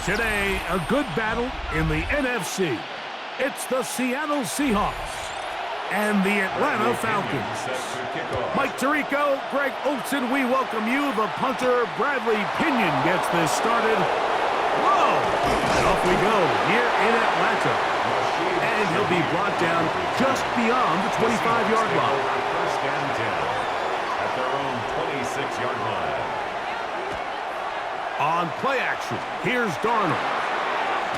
Today, a good battle in the NFC. It's the Seattle Seahawks and the Atlanta Falcons. Mike Tirico, Greg Olson, we welcome you. The punter, Bradley Pinion, gets this started. Whoa! And off we go here in Atlanta. And he'll be brought down just beyond the 25-yard line. First and 10 at their own 26-yard line. On play action, here's Darnold.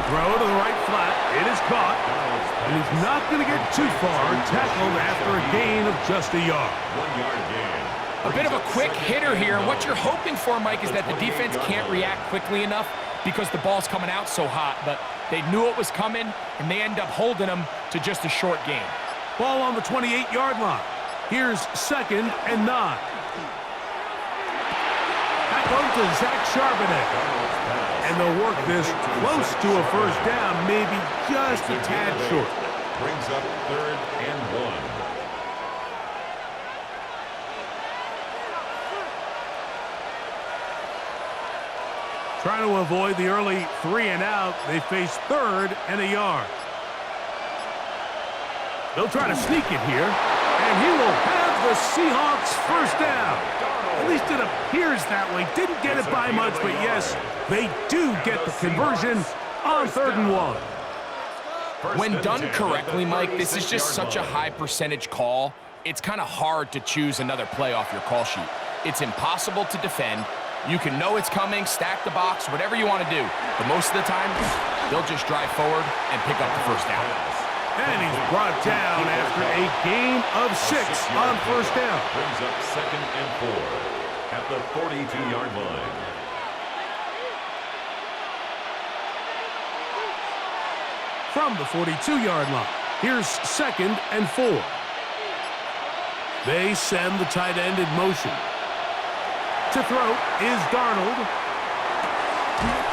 Throw to the right flat. It is caught. And he's not going to get too far. Tackled after a gain of just a yard. 1 yard gain. A bit of a quick hitter here. And what you're hoping for, Mike, is that the defense can't react quickly enough because the ball's coming out so hot. But they knew it was coming, and they end up holding them to just a short gain. Ball on the 28-yard line. Here's 2nd and 9. Back on to Zach Charbonnet. And they'll work this close to a first down, maybe just a tad short. Brings up 3rd and 1. Trying to avoid the early 3 and out, they face 3rd and a yard. They'll try to sneak it here, and he will have the Seahawks first down. At least it appears that way. Didn't get it by much, but yes, they do get the conversion on 3rd and 1. When done correctly, Mike, this is just such a high percentage call. It's kind of hard to choose another play off your call sheet. It's impossible to defend. You can know it's coming, stack the box, whatever you want to do. But most of the time, they'll just drive forward and pick up the first down. And he's brought down after a gain of 6 on first down. Brings up 2nd and 4 at the 42-yard line. From the 42-yard line, here's 2nd and 4. They send the tight end in motion. To throw is Darnold.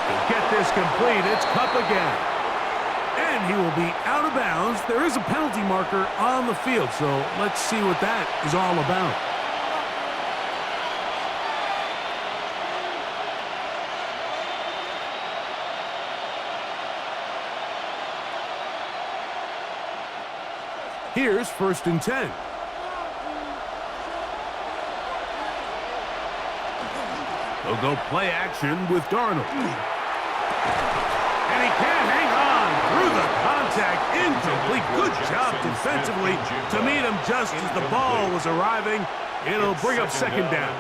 He'll get this complete. It's Kupp again. And he will be out of bounds. There is a penalty marker on the field, so let's see what that is all about. Here's 1st and 10. They'll go play action with Darnold. And he can't hang on through the contact. Incomplete. Good job defensively to meet him just as the ball was arriving. It'll bring up 2nd down.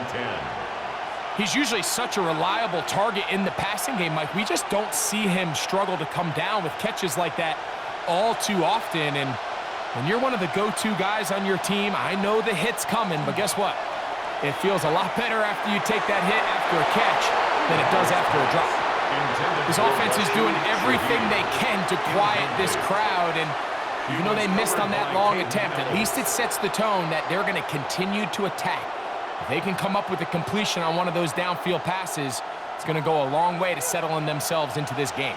He's usually such a reliable target in the passing game, Mike. We just don't see him struggle to come down with catches like that all too often. And when you're one of the go-to guys on your team, I know the hit's coming, but guess what? It feels a lot better after you take that hit after a catch than it does after a drop. This offense is doing everything they can to quiet this crowd, and even though they missed on that long attempt, at least it sets the tone that they're going to continue to attack. If they can come up with a completion on one of those downfield passes, it's going to go a long way to settling themselves into this game.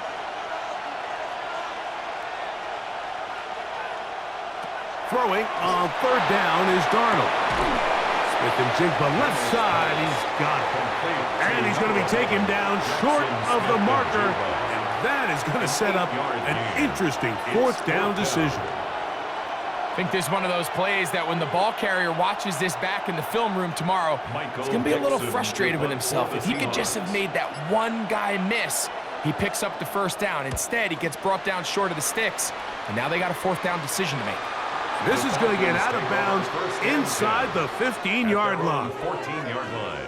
Throwing on 3rd down is Darnold. Smith and Jigba left side. He's got it. And he's going to be taken down short of the marker. And that is going to set up an interesting 4th down decision. I think this is one of those plays that when the ball carrier watches this back in the film room tomorrow, he's going to be a little frustrated with himself. If he could just have made that one guy miss, he picks up the first down. Instead, he gets brought down short of the sticks, and now they got a 4th down decision to make. This is going to get out of bounds inside the 15-yard line. 14-yard line.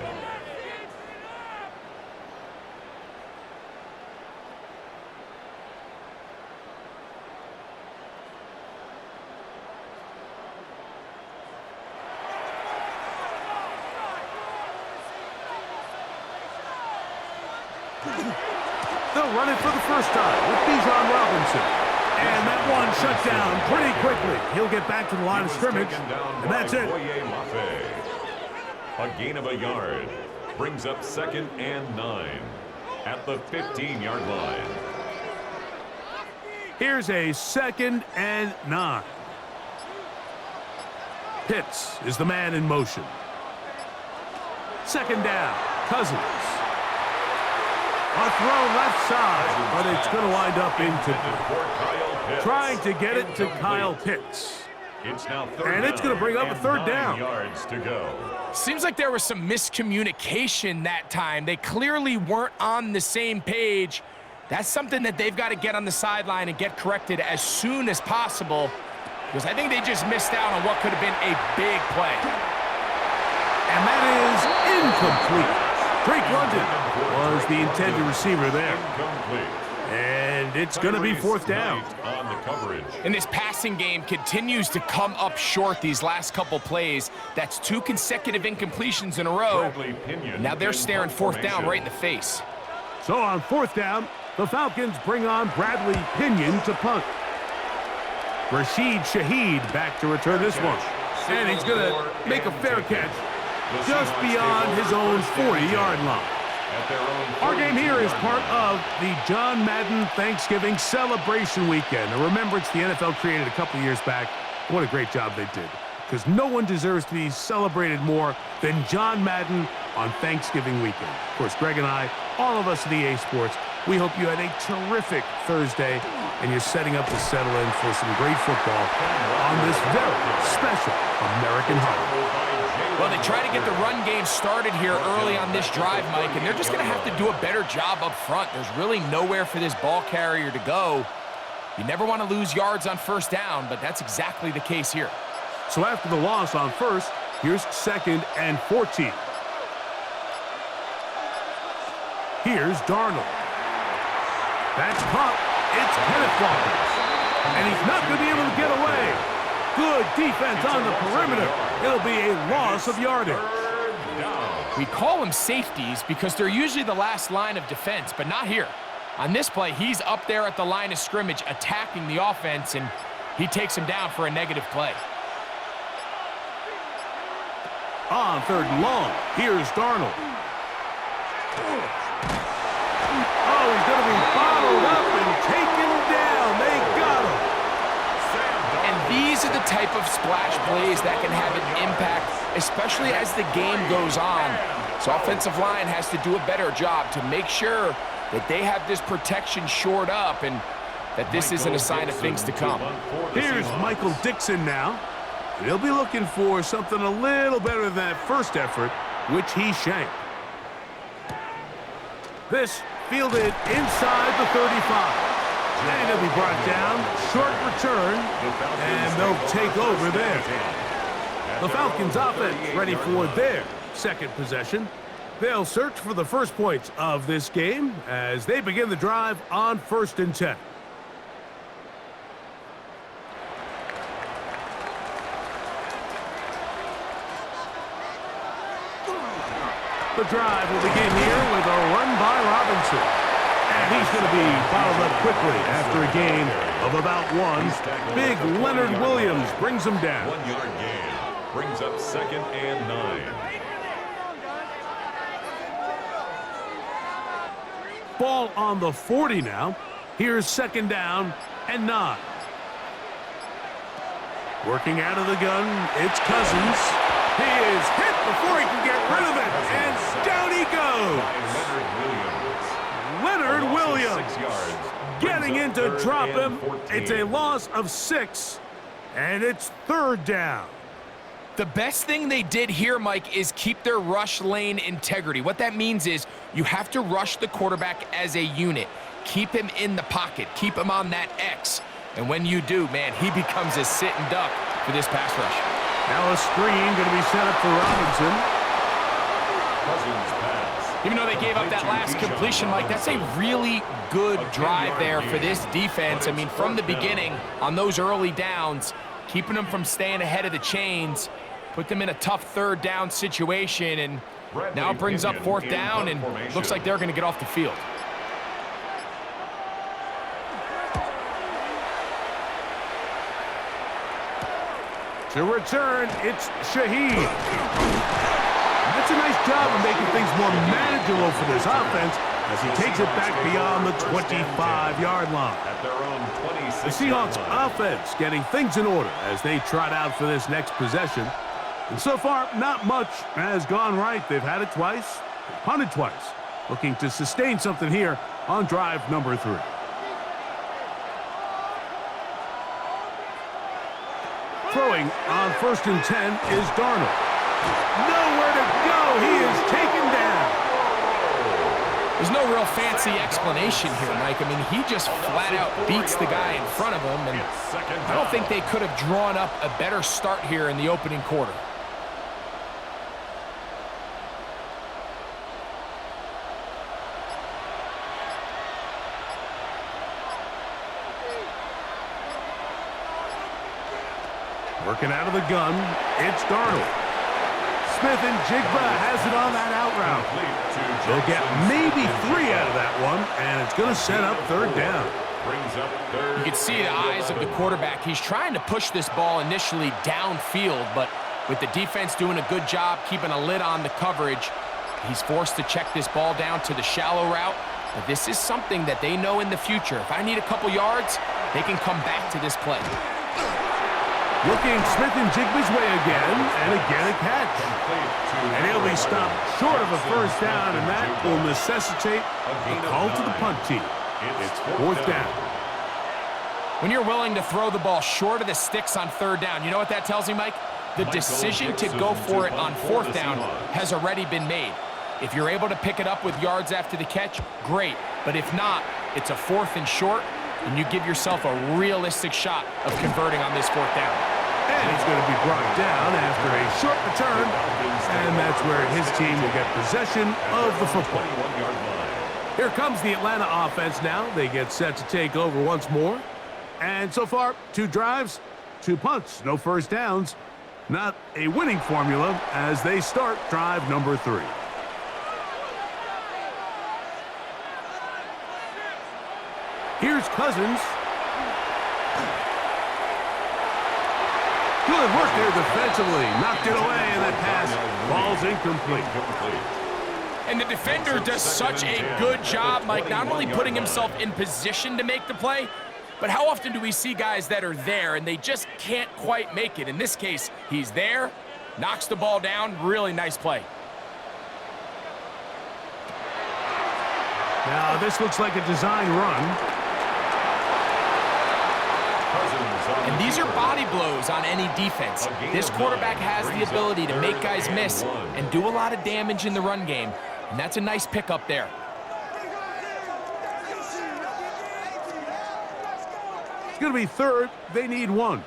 They'll run it for the first time with Bijan Robinson. And that one shut down pretty quickly. He'll get back to the line of scrimmage, and that's it. A gain of a yard. Brings up 2nd and 9 at the 15-yard line. Here's a 2nd and 9. Pitts is the man in motion. 2nd down. Cousins. A throw left side, but it's going to wind up incomplete. Trying to get it to Kyle Pitts. It's now and it's going to bring up a third down. Yards to go. Seems like there was some miscommunication that time. They clearly weren't on the same page. That's something that they've got to get on the sideline and get corrected as soon as possible, because I think they just missed out on what could have been a big play. And that is incomplete. Drake London was the intended receiver there. And it's going to be fourth down. On the coverage. And this passing game continues to come up short these last couple plays. That's 2 consecutive incompletions in a row. Now they're staring fourth down right in the face. So on fourth down, the Falcons bring on Bradley Pinion to punt. Rashid Shaheed back to return this one. And he's going to make a fair catch just beyond his own 40-yard line. Our game here is part of the John Madden Thanksgiving celebration weekend. A remembrance the NFL created a couple years back. What a great job they did. Because no one deserves to be celebrated more than John Madden on Thanksgiving weekend. Of course, Greg and I, all of us at EA Sports, we hope you had a terrific Thursday and you're setting up to settle in for some great football on this very special American holiday. Well, they try to get the run game started here early on this drive, Mike, and they're just going to have to do a better job up front. There's really nowhere for this ball carrier to go. You never want to lose yards on first down, but that's exactly the case here. So after the loss on first, here's 2nd and 14. Here's Darnold. That's caught. It's Kenneth Walker. And he's not going to be able to get away. Good defense on the perimeter. It'll be a loss of yardage. We call them safeties because they're usually the last line of defense, but not here. On this play, he's up there at the line of scrimmage attacking the offense, and he takes him down for a negative play. On 3rd and long, here's Darnold. Oh, he's going to be bottled up and taken down. They got him. These are the type of splash plays that can have an impact, especially as the game goes on. So offensive line has to do a better job to make sure that they have this protection shored up and that this isn't a sign of things to come. Here's Michael Dixon now. He'll be looking for something a little better than that first effort, which he shanked. This fielded inside the 35. And he'll be brought down, short return, and they'll take over there. The Falcons offense ready for their second possession. They'll search for the first points of this game as they begin the drive on 1st and 10. The drive will begin here with a run by Robinson. And he's going to be bottled up quickly after a gain of about 1. Big Leonard Williams brings him down. 1-yard gain brings up 2nd and 9. Ball on the 40 now. Here's 2nd down and 9. Working out of the gun, it's Cousins. He is hit before he can get rid of it, and down he goes. Leonard Williams getting in to drop him. It's a loss of 6, and it's 3rd down. The best thing they did here, Mike, is keep their rush lane integrity. What that means is you have to rush the quarterback as a unit. Keep him in the pocket. Keep him on that X. And when you do, man, he becomes a sitting duck for this pass rush. Now a screen going to be set up for Robinson. Even though they gave up that last completion, Mike, that's a really good drive there for this defense. I mean, from the beginning, on those early downs, keeping them from staying ahead of the chains, put them in a tough 3rd down situation, and now it brings up 4th down, and looks like they're going to get off the field. To return, it's Shaheed. That's a nice job of making things more manageable for this offense as he takes it back beyond the 25-yard line. The Seahawks offense getting things in order as they trot out for this next possession. And so far, not much has gone right. They've had it twice, they've punted twice. looking to sustain something here on drive number 3. Throwing on 1st and 10 is Darnold. Nowhere to go. He is taken down. There's no real fancy explanation here, Mike. I mean, he just flat out beats the guy in front of him, and I don't think they could have drawn up a better start here in the opening quarter. Working out of the gun, it's Darnold. Smith and Jigba has it on that out route. They'll get maybe 3 out of that one, and it's going to set up 3rd down. You can see the eyes of the quarterback. He's trying to push this ball initially downfield, but with the defense doing a good job keeping a lid on the coverage, he's forced to check this ball down to the shallow route. But this is something that they know in the future. If I need a couple yards, they can come back to this play. Looking Smith and Jigba's way again, and again a catch. And he'll be stopped short of a 1st down, and that will necessitate a call to the punt team. It's 4th down. When you're willing to throw the ball short of the sticks on 3rd down, you know what that tells me, Mike? The decision to go for it on 4th down has already been made. If you're able to pick it up with yards after the catch, great. But if not, it's a 4th and short, and you give yourself a realistic shot of converting on this 4th down. And he's going to be brought down after a short return, and that's where his team will get possession of the football. Here comes the Atlanta offense now. They get set to take over once more. And so far, 2 drives, 2 punts, no 1st downs. Not a winning formula as they start drive number 3. Here's Cousins. Good work there defensively. Knocked it away, and that pass falls incomplete. And the defender does such a good job, Mike, not only putting himself in position to make the play, but how often do we see guys that are there and they just can't quite make it? In this case, he's there, knocks the ball down, really nice play. Now, this looks like a design run. And these are body blows on any defense. This quarterback has the ability to make guys miss and do a lot of damage in the run game. And that's a nice pickup there. It's going to be 3rd. They need 1.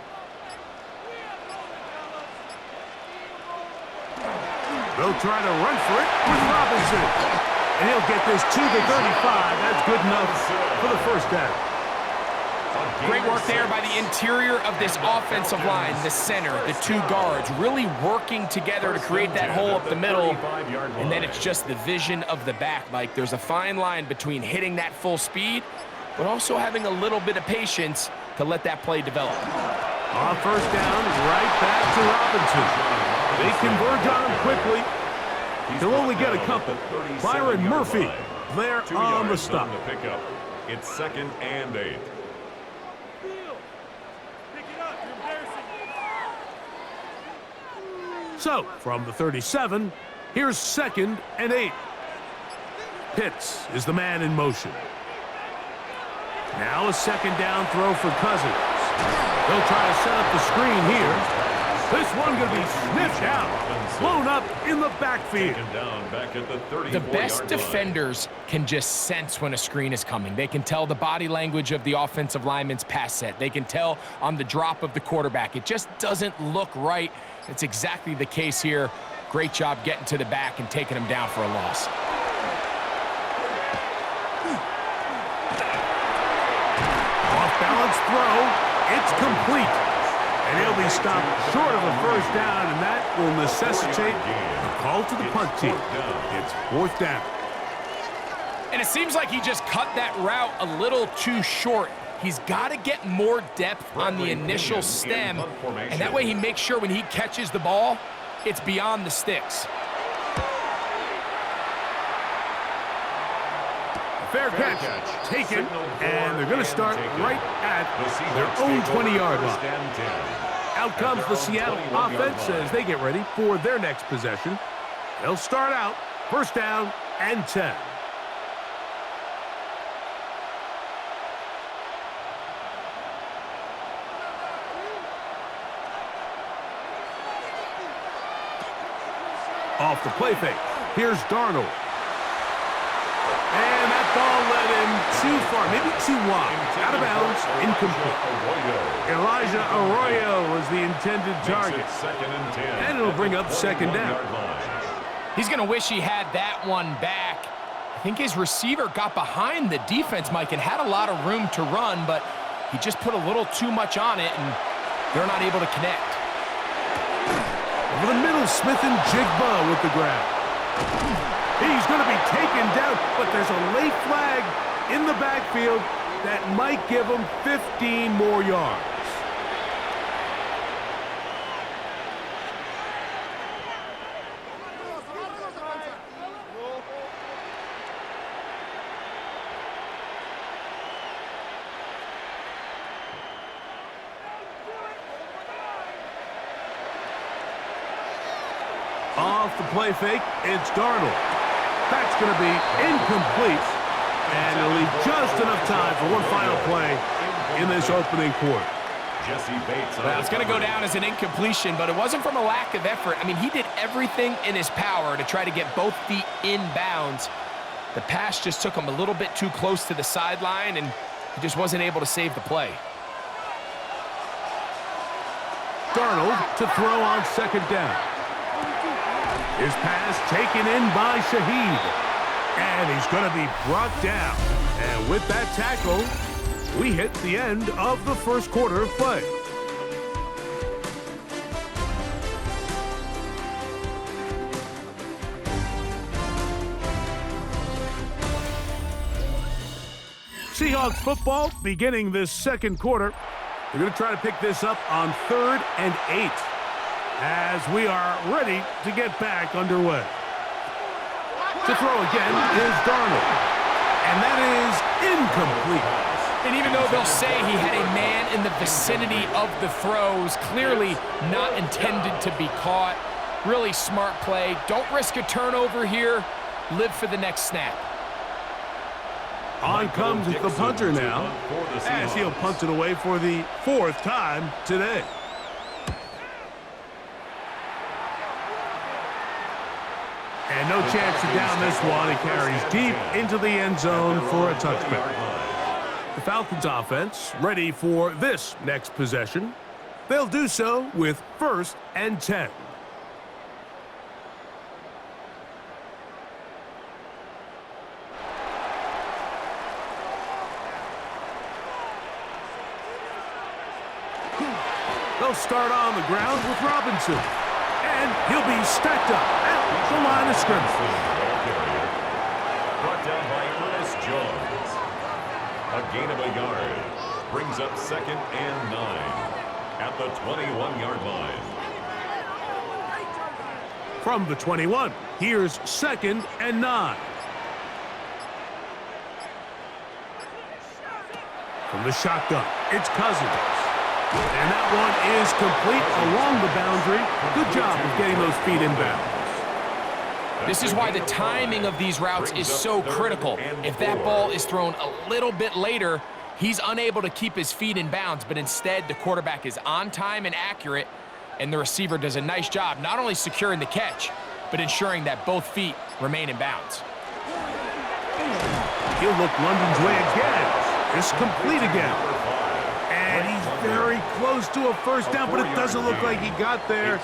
They'll try to run for it with Robinson. And he'll get this to the 35. That's good enough for the 1st down. Great work there by the interior of this offensive line, the center, the 2 guards, really working together to create that hole up the middle, and then it's just the vision of the back, Mike. There's a fine line between hitting that full speed, but also having a little bit of patience to let that play develop. On 1st down, right back to Robinson. They converge on him quickly. He'll only get a couple. Byron Murphy there on the stop. It's 2nd and 8. So, from the 37, here's 2nd and 8. Pitts is the man in motion. Now a 2nd down throw for Cousins. They'll try to set up the screen here. This one going to be sniffed out, blown up in the backfield. The best defenders can just sense when a screen is coming. They can tell the body language of the offensive lineman's pass set. They can tell on the drop of the quarterback. It just doesn't look right. It's exactly the case here. Great job getting to the back and taking him down for a loss. Off-balance throw. It's complete. And he'll be stopped short of a 1st down, and that will necessitate a call to the punt team. It's 4th down. And it seems like he just cut that route a little too short. He's got to get more depth on the initial stem, and that way he makes sure when he catches the ball, it's beyond the sticks. Fair catch taken, and they're going to start right at their own 20-yard line. Out comes the Seattle offense as they get ready for their next possession. They'll start out 1st down and 10. Off the play fake. Here's Darnold. And that ball led him too far, maybe too wide. Out of bounds, incomplete. Elijah Arroyo was the intended target. And it'll bring up second down. He's going to wish he had that one back. I think his receiver got behind the defense, Mike, and had a lot of room to run, but he just put a little too much on it, and they're not able to connect. Over the middle, Smith and Jigba with the grab. He's going to be taken down, but there's a late flag in the backfield that might give him 15 more yards. Off the play fake, it's Darnold. That's going to be incomplete, and it'll leave just enough time for one final play in this opening quarter. Well, it's going to go down as an incompletion, but it wasn't from a lack of effort. I mean, he did everything in his power to try to get both feet in bounds. The pass just took him a little bit too close to the sideline, and he just wasn't able to save the play. Darnold to throw on second down. His pass taken in by Shaheed. And he's going to be brought down. And with that tackle, we hit the end of the first quarter of play. Seahawks football beginning this second quarter. We're going to try to pick this up on 3rd and 8 as we are ready to get back underway. To throw again is Darnold, and that is incomplete. And even though they'll say he had a man in the vicinity of the throws, clearly not intended to be caught. Really smart play. Don't risk a turnover here. Live for the next snap. On comes the punter now, as he'll punt it away for the 4th time today. And no chance to down this one. It carries deep into the end zone for a touchback. The Falcons offense ready for this next possession. They'll do so with 1st and 10. They'll start on the ground with Robinson. And he'll be stacked up at the line of scrimmage. Brought down by Ernest Jones. A gain of a yard. Brings up 2nd and 9 at the 21-yard line. From the 21, here's 2nd and 9. From the shotgun, it's Cousins. And that one is complete along the boundary. Good job of getting those feet in bounds. This is why the timing of these routes is so critical. If that ball is thrown a little bit later, he's unable to keep his feet in bounds, but instead the quarterback is on time and accurate, and the receiver does a nice job not only securing the catch, but ensuring that both feet remain in bounds. He'll look London's way again. It's complete again. And he's very close to a first down, but it doesn't look like he got there.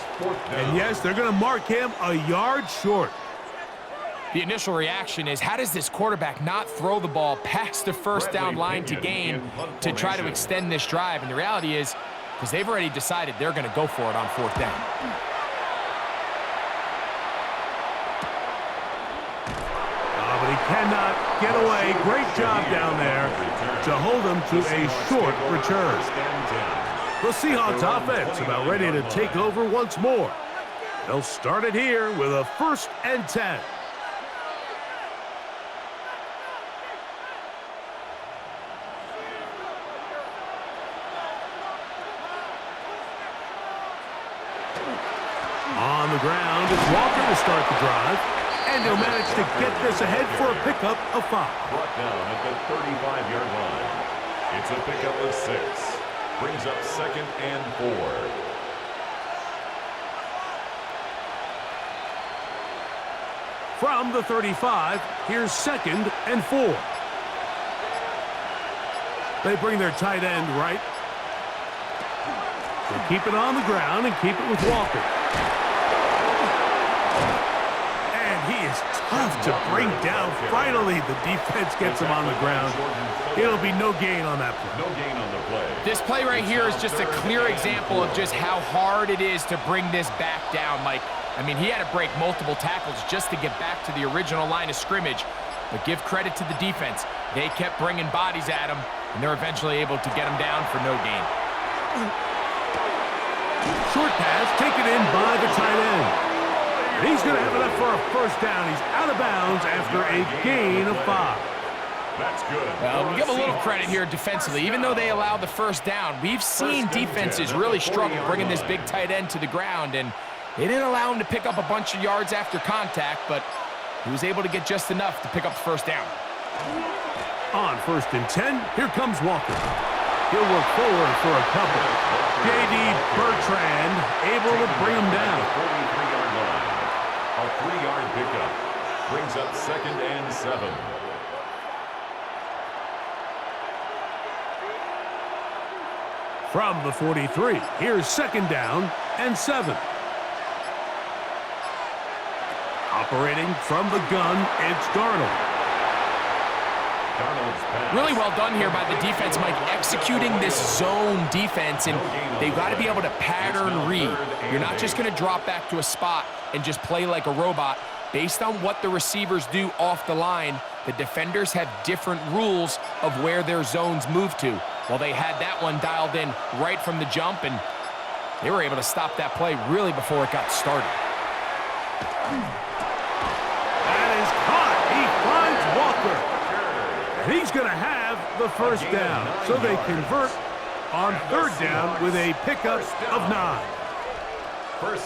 And yes, they're going to mark him a yard short. The initial reaction is, how does this quarterback not throw the ball past the first down line to gain to try to extend this drive? And the reality is, because they've already decided they're going to go for it on 4th down. But he cannot get away. Great job down there to hold him to a short return. The Seahawks offense about ready to take over once more. They'll start it here with a 1st and 10. On the ground, it's Walker to start the drive. And he'll manage to get this ahead for a pickup of 5. Brought down at the 35-yard line. It's a pickup of 6. Brings up 2nd and 4. From the 35, here's 2nd and 4. They bring their tight end right. They keep it on the ground and keep it with Walker. And he is tough to bring down. Finally, the defense gets him on the ground. It'll be no gain on that play. No gain on the play. This play right here is just a clear example of just how hard it is to bring this back down, Mike. I mean, he had to break multiple tackles just to get back to the original line of scrimmage. But give credit to the defense. They kept bringing bodies at him, and they're eventually able to get him down for no gain. Short pass taken in by the tight end. And he's going to have enough for a first down. He's out of bounds after a gain of 5. That's good. Well, we give a little credit here defensively. Even though they allowed the first down, we've seen defenses really struggle bringing this big tight end to the ground, and they didn't allow him to pick up a bunch of yards after contact, but he was able to get just enough to pick up the first down. On 1st and 10, here comes Walker. He'll work forward for a couple. J.D. Bertrand able to bring him down. 43-yard line. A 3-yard pickup brings up 2nd and 7. From the 43, here's 2nd down and 7. Operating from the gun, it's Darnold. Really well done here by the defense, Mike, executing this zone defense, and they've got to be able to pattern read. You're not just going to drop back to a spot and just play like a robot. Based on what the receivers do off the line, the defenders have different rules of where their zones move to. Well, they had that one dialed in right from the jump, and they were able to stop that play really before it got started. That is caught. He finds Walker. And he's going to have the first down. So they convert on 3rd down with a pickup of 9.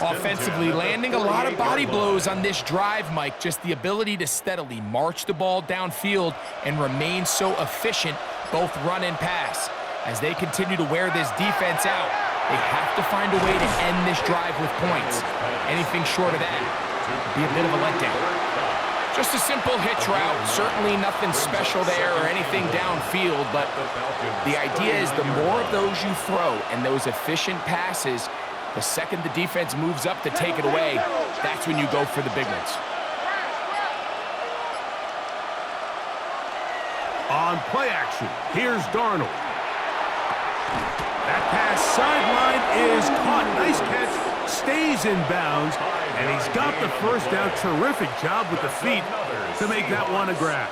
Offensively, landing a lot of body blows on this drive, Mike. Just the ability to steadily march the ball downfield and remain so efficient, both run and pass. As they continue to wear this defense out, they have to find a way to end this drive with points. Anything short of that would be a bit of a letdown. Just a simple hitch route, certainly nothing special there or anything downfield, but the idea is the more of those you throw and those efficient passes, the second the defense moves up to take it away, that's when you go for the big ones. On play action, here's Darnold. That pass sideline is caught. Nice catch, stays in bounds, and he's got the first down. Terrific job with the feet to make that one a grab.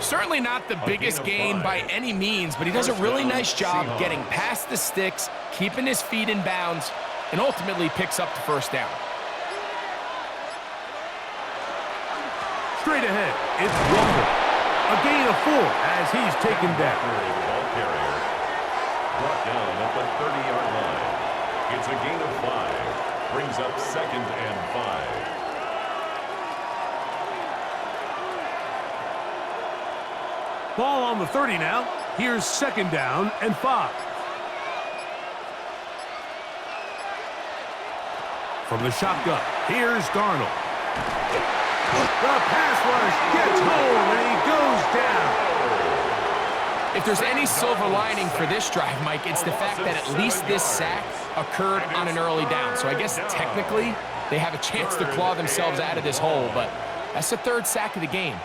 Certainly not the biggest gain by any means, but he does a really nice job getting past the sticks, keeping his feet in bounds, and ultimately picks up the first down. Straight ahead, it's Walker. A gain of 4 as he's taken down. Brought down at the 30-yard line. It's a gain of 5. Brings up 2nd and 5. Ball on the 30 now. Here's 2nd down and 5. From the shotgun, here's Darnold. The pass rush gets home, and he goes down. If there's any silver lining for this drive, Mike, it's the fact that at least this sack occurred on an early down. So I guess technically they have a chance to claw themselves out of this hole, but that's the 3rd sack of the game.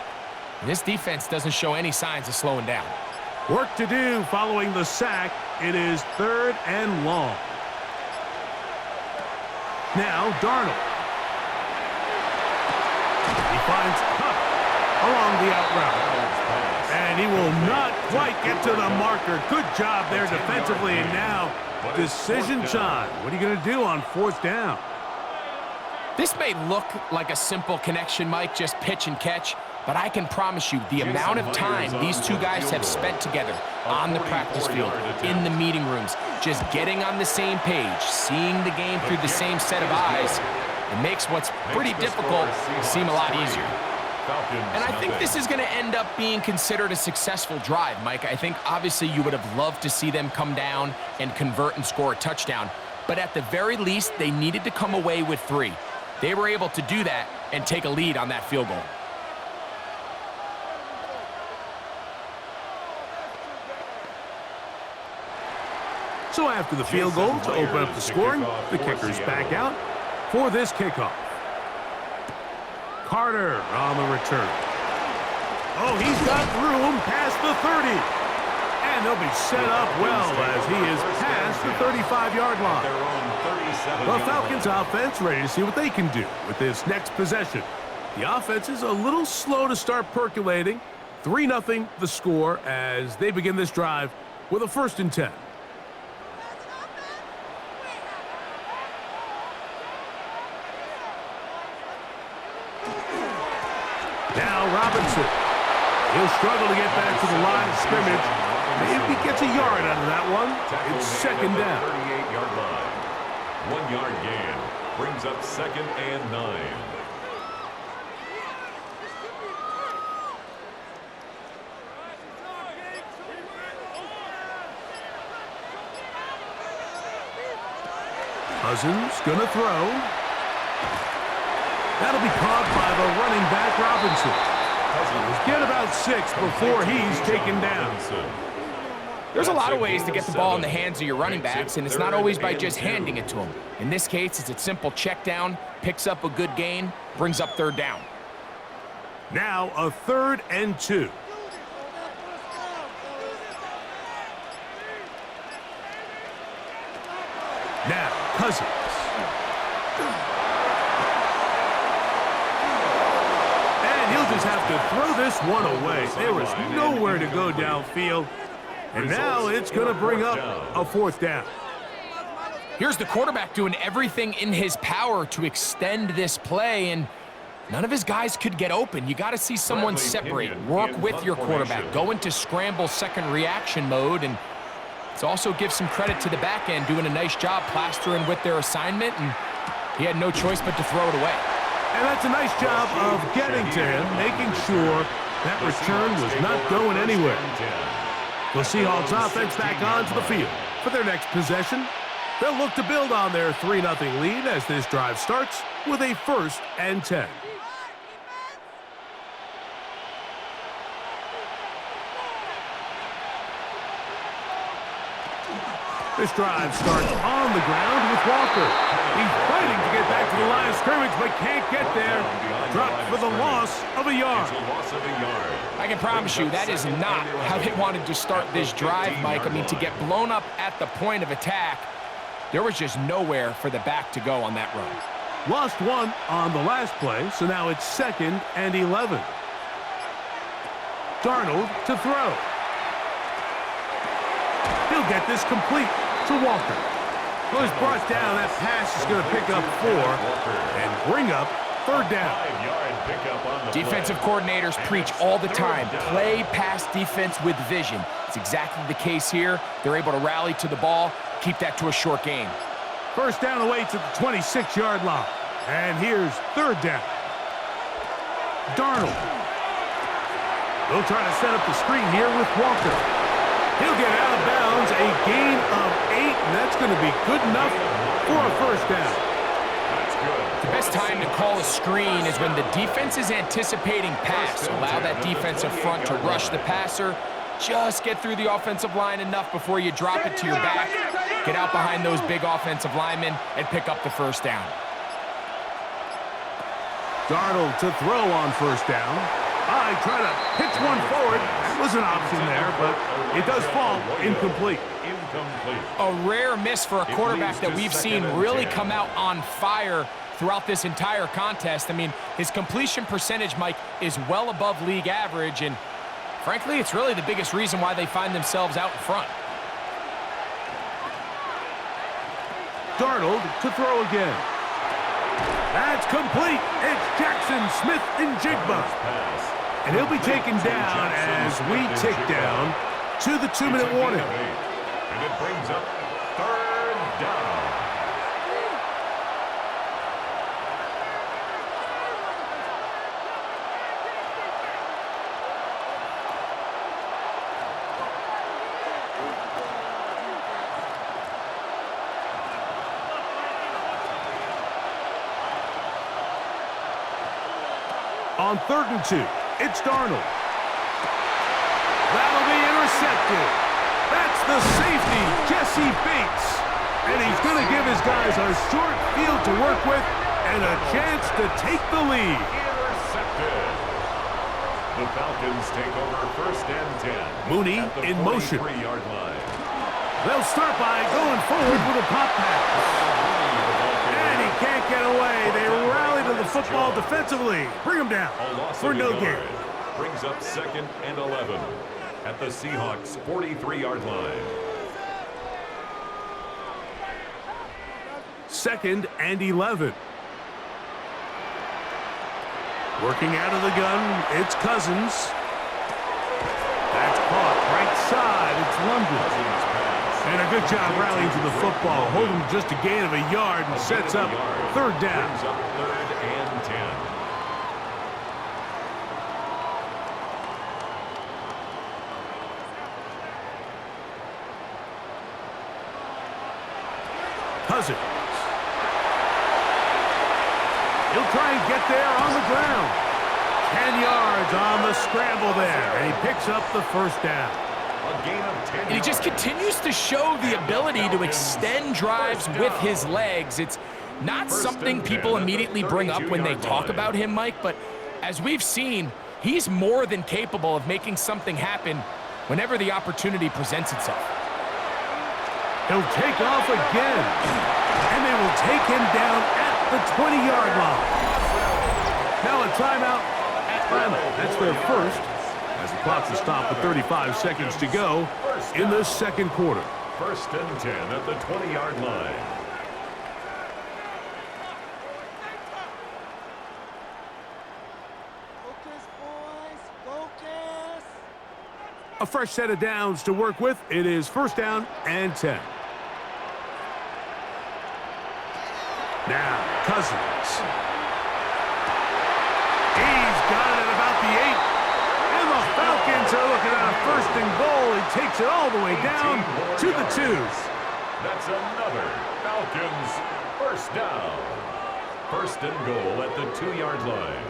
And this defense doesn't show any signs of slowing down. Work to do following the sack. It is 3rd and long. Now Darnold. He finds Cup along the out route. And he will not quite get to the marker. Good job there defensively. And now decision time. What are you going to do on 4th down? This may look like a simple connection, Mike, just pitch and catch. But I can promise you the amount of time these two guys have spent together on the practice field, in the meeting rooms, just getting on the same page, seeing the game through the same set of eyes, it makes what's pretty difficult seem a lot easier. And I think this is going to end up being considered a successful drive, Mike. I think obviously you would have loved to see them come down and convert and score a touchdown. But at the very least, they needed to come away with 3. They were able to do that, and take a lead on that field goal. So after the field goal to open up the scoring, the kicker's back out for this kickoff. Carter on the return. Oh, he's got room past the 30. And they'll be set up well as he is past the 35-yard line. The Falcons offense ready to see what they can do with this next possession. The offense is a little slow to start percolating. 3-0 the score as they begin this drive with a 1st and 10. Now Robinson. He'll struggle to get back to the line of scrimmage. Maybe gets a yard out of that one. It's 2nd down. 38-yard line. 1-yard gain. Brings up 2nd and 9. Cousins gonna throw. That'll be caught by the running back, Robinson. Get about 6 before he's taken down. There's a lot of ways to get the ball in the hands of your running backs, and it's not always by just handing it to them. In this case, it's a simple check down, picks up a good gain, brings up 3rd down. Now a 3rd and 2. Now Cousins. Just have to throw this one away. There was nowhere to go downfield. And now it's going to bring up a 4th down. Here's the quarterback doing everything in his power to extend this play, and none of his guys could get open. You got to see someone separate, work with your quarterback, go into scramble second reaction mode, and let's also give some credit to the back end doing a nice job plastering with their assignment, and he had no choice but to throw it away. And that's a nice job of getting to him, making sure that return was not going anywhere. The Seahawks offense back onto the field for their next possession. They'll look to build on their 3-0 lead as this drive starts with a 1st and 10. This drive starts on the ground with Walker. He's fighting to get back to the line of scrimmage, but can't get there. Dropped for the loss of a yard. I can promise you that is not how they wanted to start this drive, Mike. I mean, to get blown up at the point of attack, there was just nowhere for the back to go on that run. Lost 1 on the last play, so now it's 2nd and 11. Darnold to throw. He'll get this complete to Walker. Well, he's brought down. That pass is going to pick up 4 and bring up 3rd down. Defensive coordinators preach all the time, play pass defense with vision. It's exactly the case here. They're able to rally to the ball, keep that to a short gain. 1st down away to the 26-yard line. And here's 3rd down. Darnold. They'll try to set up the screen here with Walker. He'll get out of bounds, a gain of 8, and that's going to be good enough for a 1st down. The best time to call a screen is when the defense is anticipating pass. Allow that defensive front to rush the passer. Just get through the offensive line enough before you drop it to your back. Get out behind those big offensive linemen and pick up the 1st down. Darnold to throw on 1st down. I try to pitch one forward. That was an option there, but it does fall incomplete. A rare miss for a quarterback that we've seen really come out on fire throughout this entire contest. I mean, his completion percentage, Mike, is well above league average, and frankly, it's really the biggest reason why they find themselves out in front. Darnold to throw again. That's complete. It's Jackson Smith-Njigba. And he'll be taken down as we tick down to the 2-minute warning. And it brings up 3rd down. On 3rd and 2, it's Darnold. That'll be intercepted. That's the safety, Jesse Bates. And he's going to give his guys a short field to work with and a chance to take the lead. Intercepted. The Falcons take over 1st and 10. Mooney in motion. 43-yard line. They'll start by going forward with a pop pass. And he can't get away. They rally to the football defensively. Bring him down for no gain. Brings up 2nd and 11 at the Seahawks 43-yard line. 2nd and 11. Working out of the gun, it's Cousins. That's caught right side. It's London. And a good job rallying to the football. Holding just a gain of a yard and sets up 3rd down. Brings up 3rd and 10. Cousins. He'll try and get there on the ground. 10 yards on the scramble there. And he picks up the 1st down. A gain of 10 And he just continues to show the ability to extend drives with his legs. It's not something people immediately bring up when they talk about him, Mike, but as we've seen, he's more than capable of making something happen whenever the opportunity presents itself. He'll take off again. And they will take him down at the 20-yard line. Now a timeout, Atlanta. That's their first. As the clock will stop with 35 seconds to go in the 2nd quarter. 1st and 10 at the 20-yard line. Focus, boys. Focus. A fresh set of downs to work with. It is 1st down and 10. Now, Cousins. He's got it at about the 8. And the Falcons are looking at a 1st and goal. He takes it all the way down to the 2s. That's another Falcons 1st down. 1st and goal at the 2-yard line.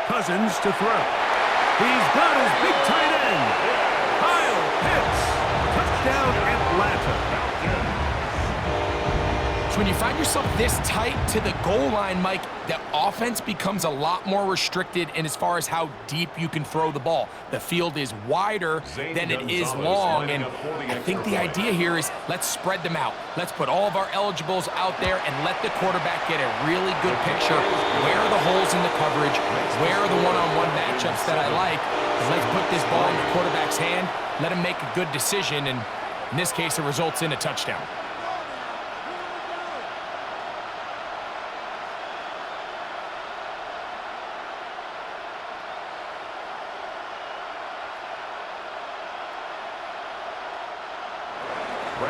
Cousins to throw. He's got his big tight end. Kyle Pitts. Touchdown, Atlanta. So when you find yourself this tight to the goal line, Mike, the offense becomes a lot more restricted in as far as how deep you can throw the ball. The field is wider than it is long, and I think the idea here is let's spread them out. Let's put all of our eligibles out there and let the quarterback get a really good picture. Where are the holes in the coverage? Where are the one-on-one matchups that I like? And let's put this ball in the quarterback's hand, let him make a good decision, and in this case, it results in a touchdown.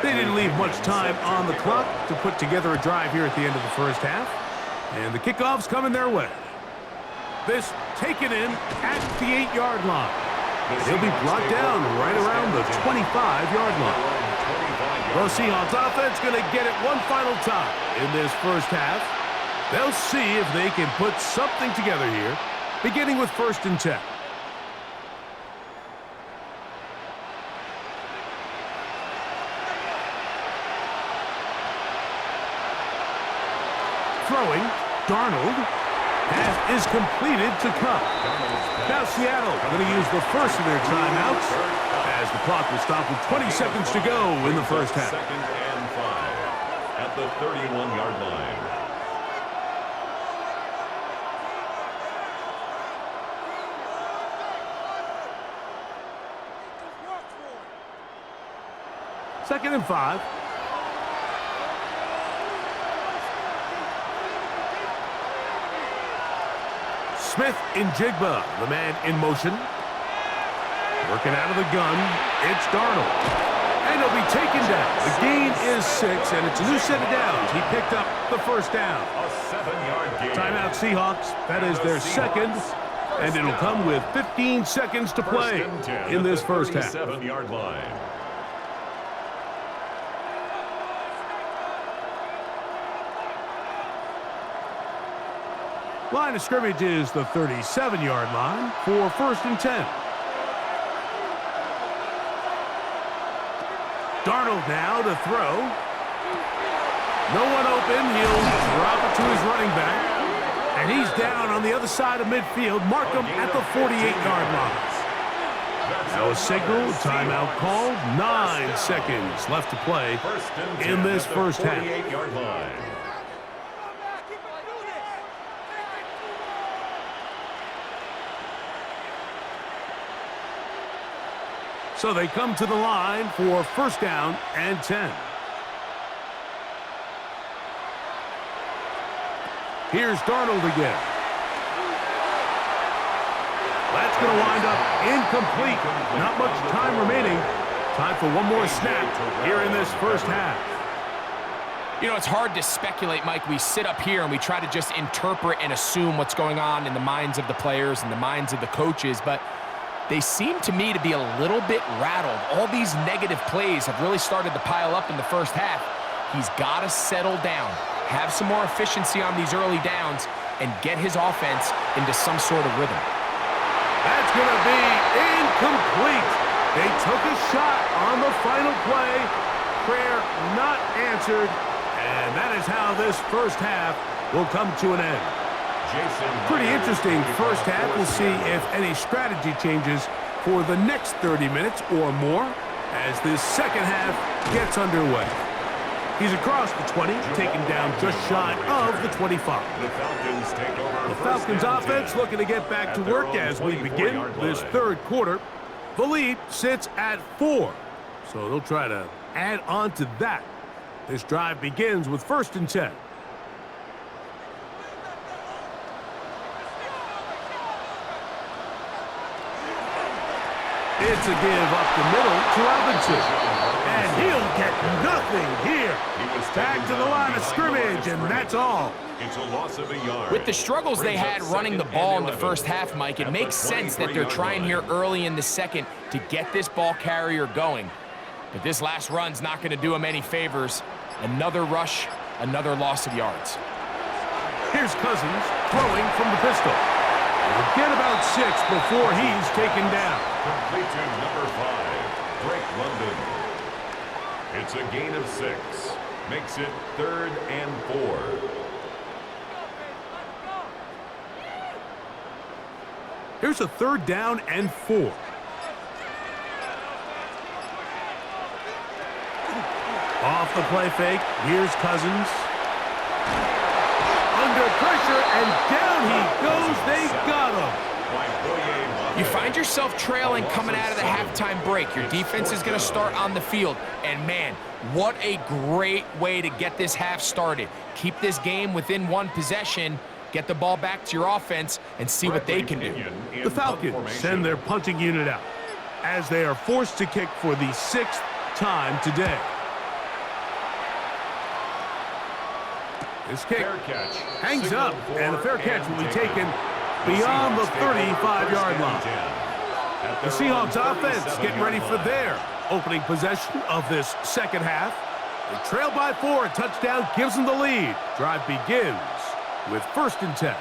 They didn't leave much time on the clock to put together a drive here at the end of the 1st half. And the kickoff's coming their way. This taken in at the 8-yard line. He'll be brought down right around the 25-yard line. The Seahawks offense going to get it one final time in this 1st half. They'll see if they can put something together here, beginning with 1st and 10. Throwing, Darnold. Pass is completed to Cup. Now Seattle going to use the first of their timeouts as the clock will stop with 20 seconds to go in the 1st half. 2nd and 5 at the 31-yard line. Second and 5. Smith in Jigba, the man in motion. Working out of the gun, it's Darnold. And he'll be taken down. The gain is 6, and it's a new set of downs. He picked up the first down. A 7-yard gain. Timeout Seahawks. That is their second, and it'll come with 15 seconds to play in this first half. 7-yard line. Line of scrimmage is the 37-yard line for 1st and 10. Darnold now to throw. No one open. He'll drop it to his running back. And he's down on the other side of midfield. Mark him at the 48-yard line. Now a signal, timeout called. 9 seconds left to play in this first half. 48-yard line. So they come to the line for 1st down and 10. Here's Darnold again. That's going to wind up incomplete. Not much time remaining. Time for one more snap here in this first half. You know, it's hard to speculate, Mike. We sit up here and we try to just interpret and assume what's going on in the minds of the players and the minds of the coaches, but they seem to me to be a little bit rattled. All these negative plays have really started to pile up in the first half. He's got to settle down, have some more efficiency on these early downs, and get his offense into some sort of rhythm. That's going to be incomplete. They took a shot on the final play. Prayer not answered, and that is how this first half will come to an end. Pretty interesting first half. We'll see if any strategy changes for the next 30 minutes or more as this second half gets underway. He's across the 20, taken down just shy of the 25. The Falcons take over. The Falcons offense looking to get back to work as we begin this third quarter. The lead sits at 4, so they'll try to add on to that. This drive begins with 1st and 10. It's a give up the middle to Robinson. And he'll get nothing here. Back to the line of scrimmage, and that's all. It's a loss of a yard. With the struggles they had running the ball in the first half, Mike, it makes sense that they're trying here early in the second to get this ball carrier going. But this last run's not going to do him any favors. Another rush, another loss of yards. Here's Cousins throwing from the pistol. He'll get about 6 before he's taken down. Complete to number 5, Drake London. It's a gain of 6. Makes it 3rd and 4. Here's a 3rd down and 4. Off the play fake. Here's Cousins. Under pressure, and down he goes. They got him. You find yourself trailing coming out of the halftime break. Your defense is going to start on the field. And, man, what a great way to get this half started. Keep this game within 1 possession, get the ball back to your offense, and see what they can do. The Falcons send their punting unit out as they are forced to kick for the 6th time today. This kick hangs up, and the fair catch will be taken beyond the 35-yard line. The Seahawks offense getting ready for their opening possession of this second half. They trail by 4. A touchdown gives them the lead. Drive begins with 1st and 10.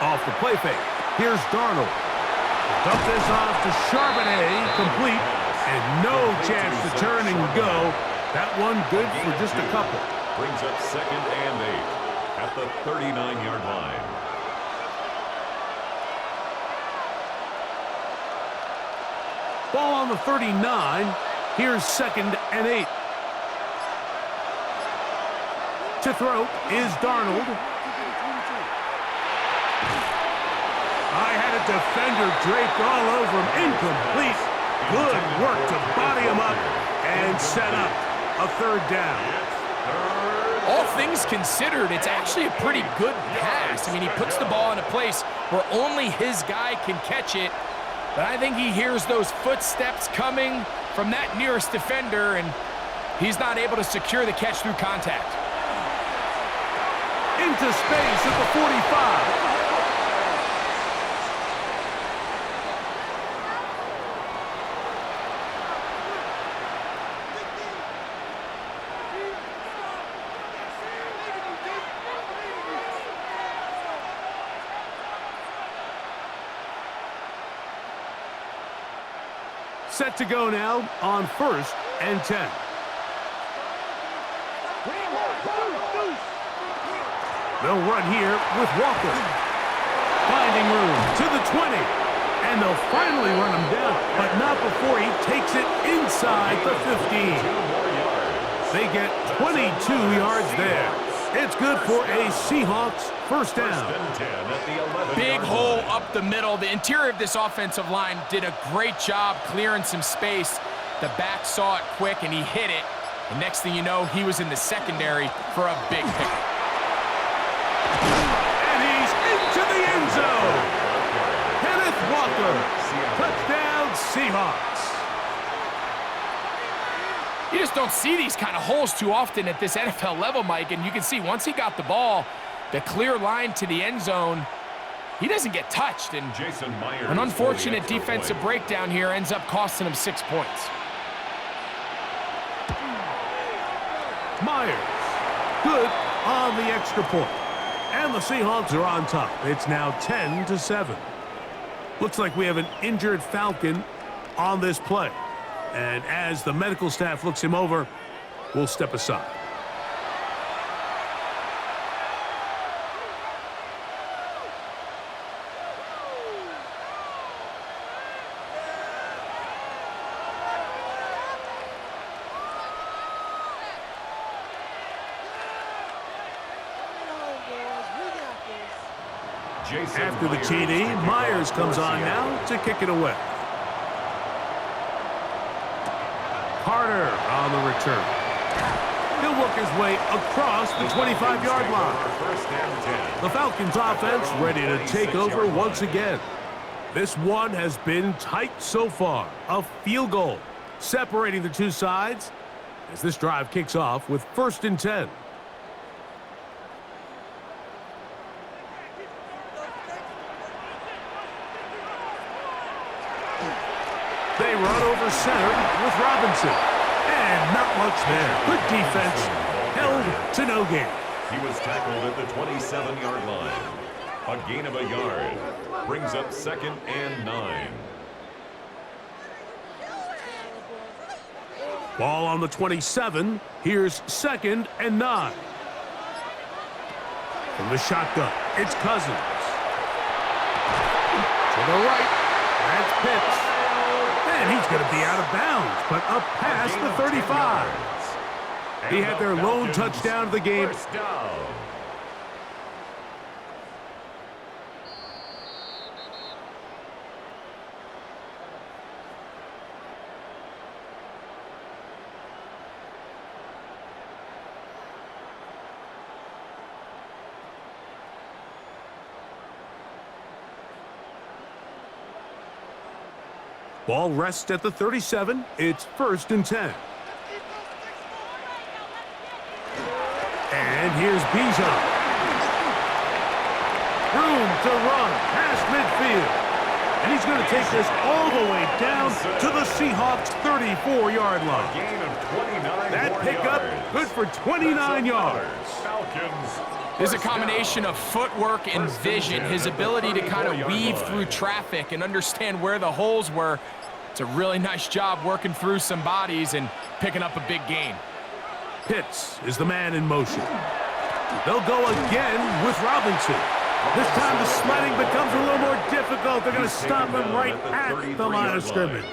Off the play fake. Here's Darnold. Dump this off to Charbonnet, complete, and no chance to turn and go. That one good for just a couple. Brings up 2nd and 8 at the 39-yard line. Ball on the 39. Here's 2nd and 8. To throw is Darnold. I had a defender draped all over him. Incomplete. Good work to body him up and set up a 3rd down. all things considered, it's actually a pretty good pass. I mean, he puts the ball in a place where only his guy can catch it. But I think he hears those footsteps coming from that nearest defender, and he's not able to secure the catch through contact. Into space at the 45. Set to go now on 1st and 10. They'll run here with Walker. Finding room to the 20. And they'll finally run him down, but not before he takes it inside the 15. They get 22 yards there. It's good for a Seahawks first down. Big hole up the middle. The interior of this offensive line did a great job clearing some space. The back saw it quick, and he hit it. And next thing you know, he was in the secondary for a big pickup. And he's into the end zone. Kenneth Walker. Touchdown, Seahawks. You just don't see these kind of holes too often at this NFL level, Mike. And you can see once he got the ball, the clear line to the end zone, he doesn't get touched. And an unfortunate defensive breakdown here ends up costing him 6 points. Myers. Good on the extra point. And the Seahawks are on top. It's now 10-7. Looks like we have an injured Falcon on this play. And as the medical staff looks him over, we'll step aside. After the TD, Myers comes on now to kick it away. Carter on the return. He'll work his way across the 25-yard line. The Falcons offense ready to take over once again. This one has been tight so far. A field goal separating the two sides as this drive kicks off with 1st and 10. They run over center with Robinson. And not much there. Good defense. Held to no gain. He was tackled at the 27-yard line. A gain of a yard. Brings up 2nd and 9. Ball on the 27. Here's 2nd and 9. From the shotgun, it's Cousins. To the right. That's Pitts. And he's going to be out of bounds, but up past the 35. He had their lone touchdown of the game. Ball rests at the 37. It's 1st and 10. And here's Bijan. Room to run past midfield. And he's going to take this all the way down to the Seahawks' 34-yard line. That pickup good for 29 yards. There's a combination of footwork and vision, his ability to kind of weave through traffic and understand where the holes were. It's a really nice job working through some bodies and picking up a big gain. Pitts is the man in motion. They'll go again with Robinson. This time the sledding becomes a little more difficult. They're going to stop him right at the line of scrimmage.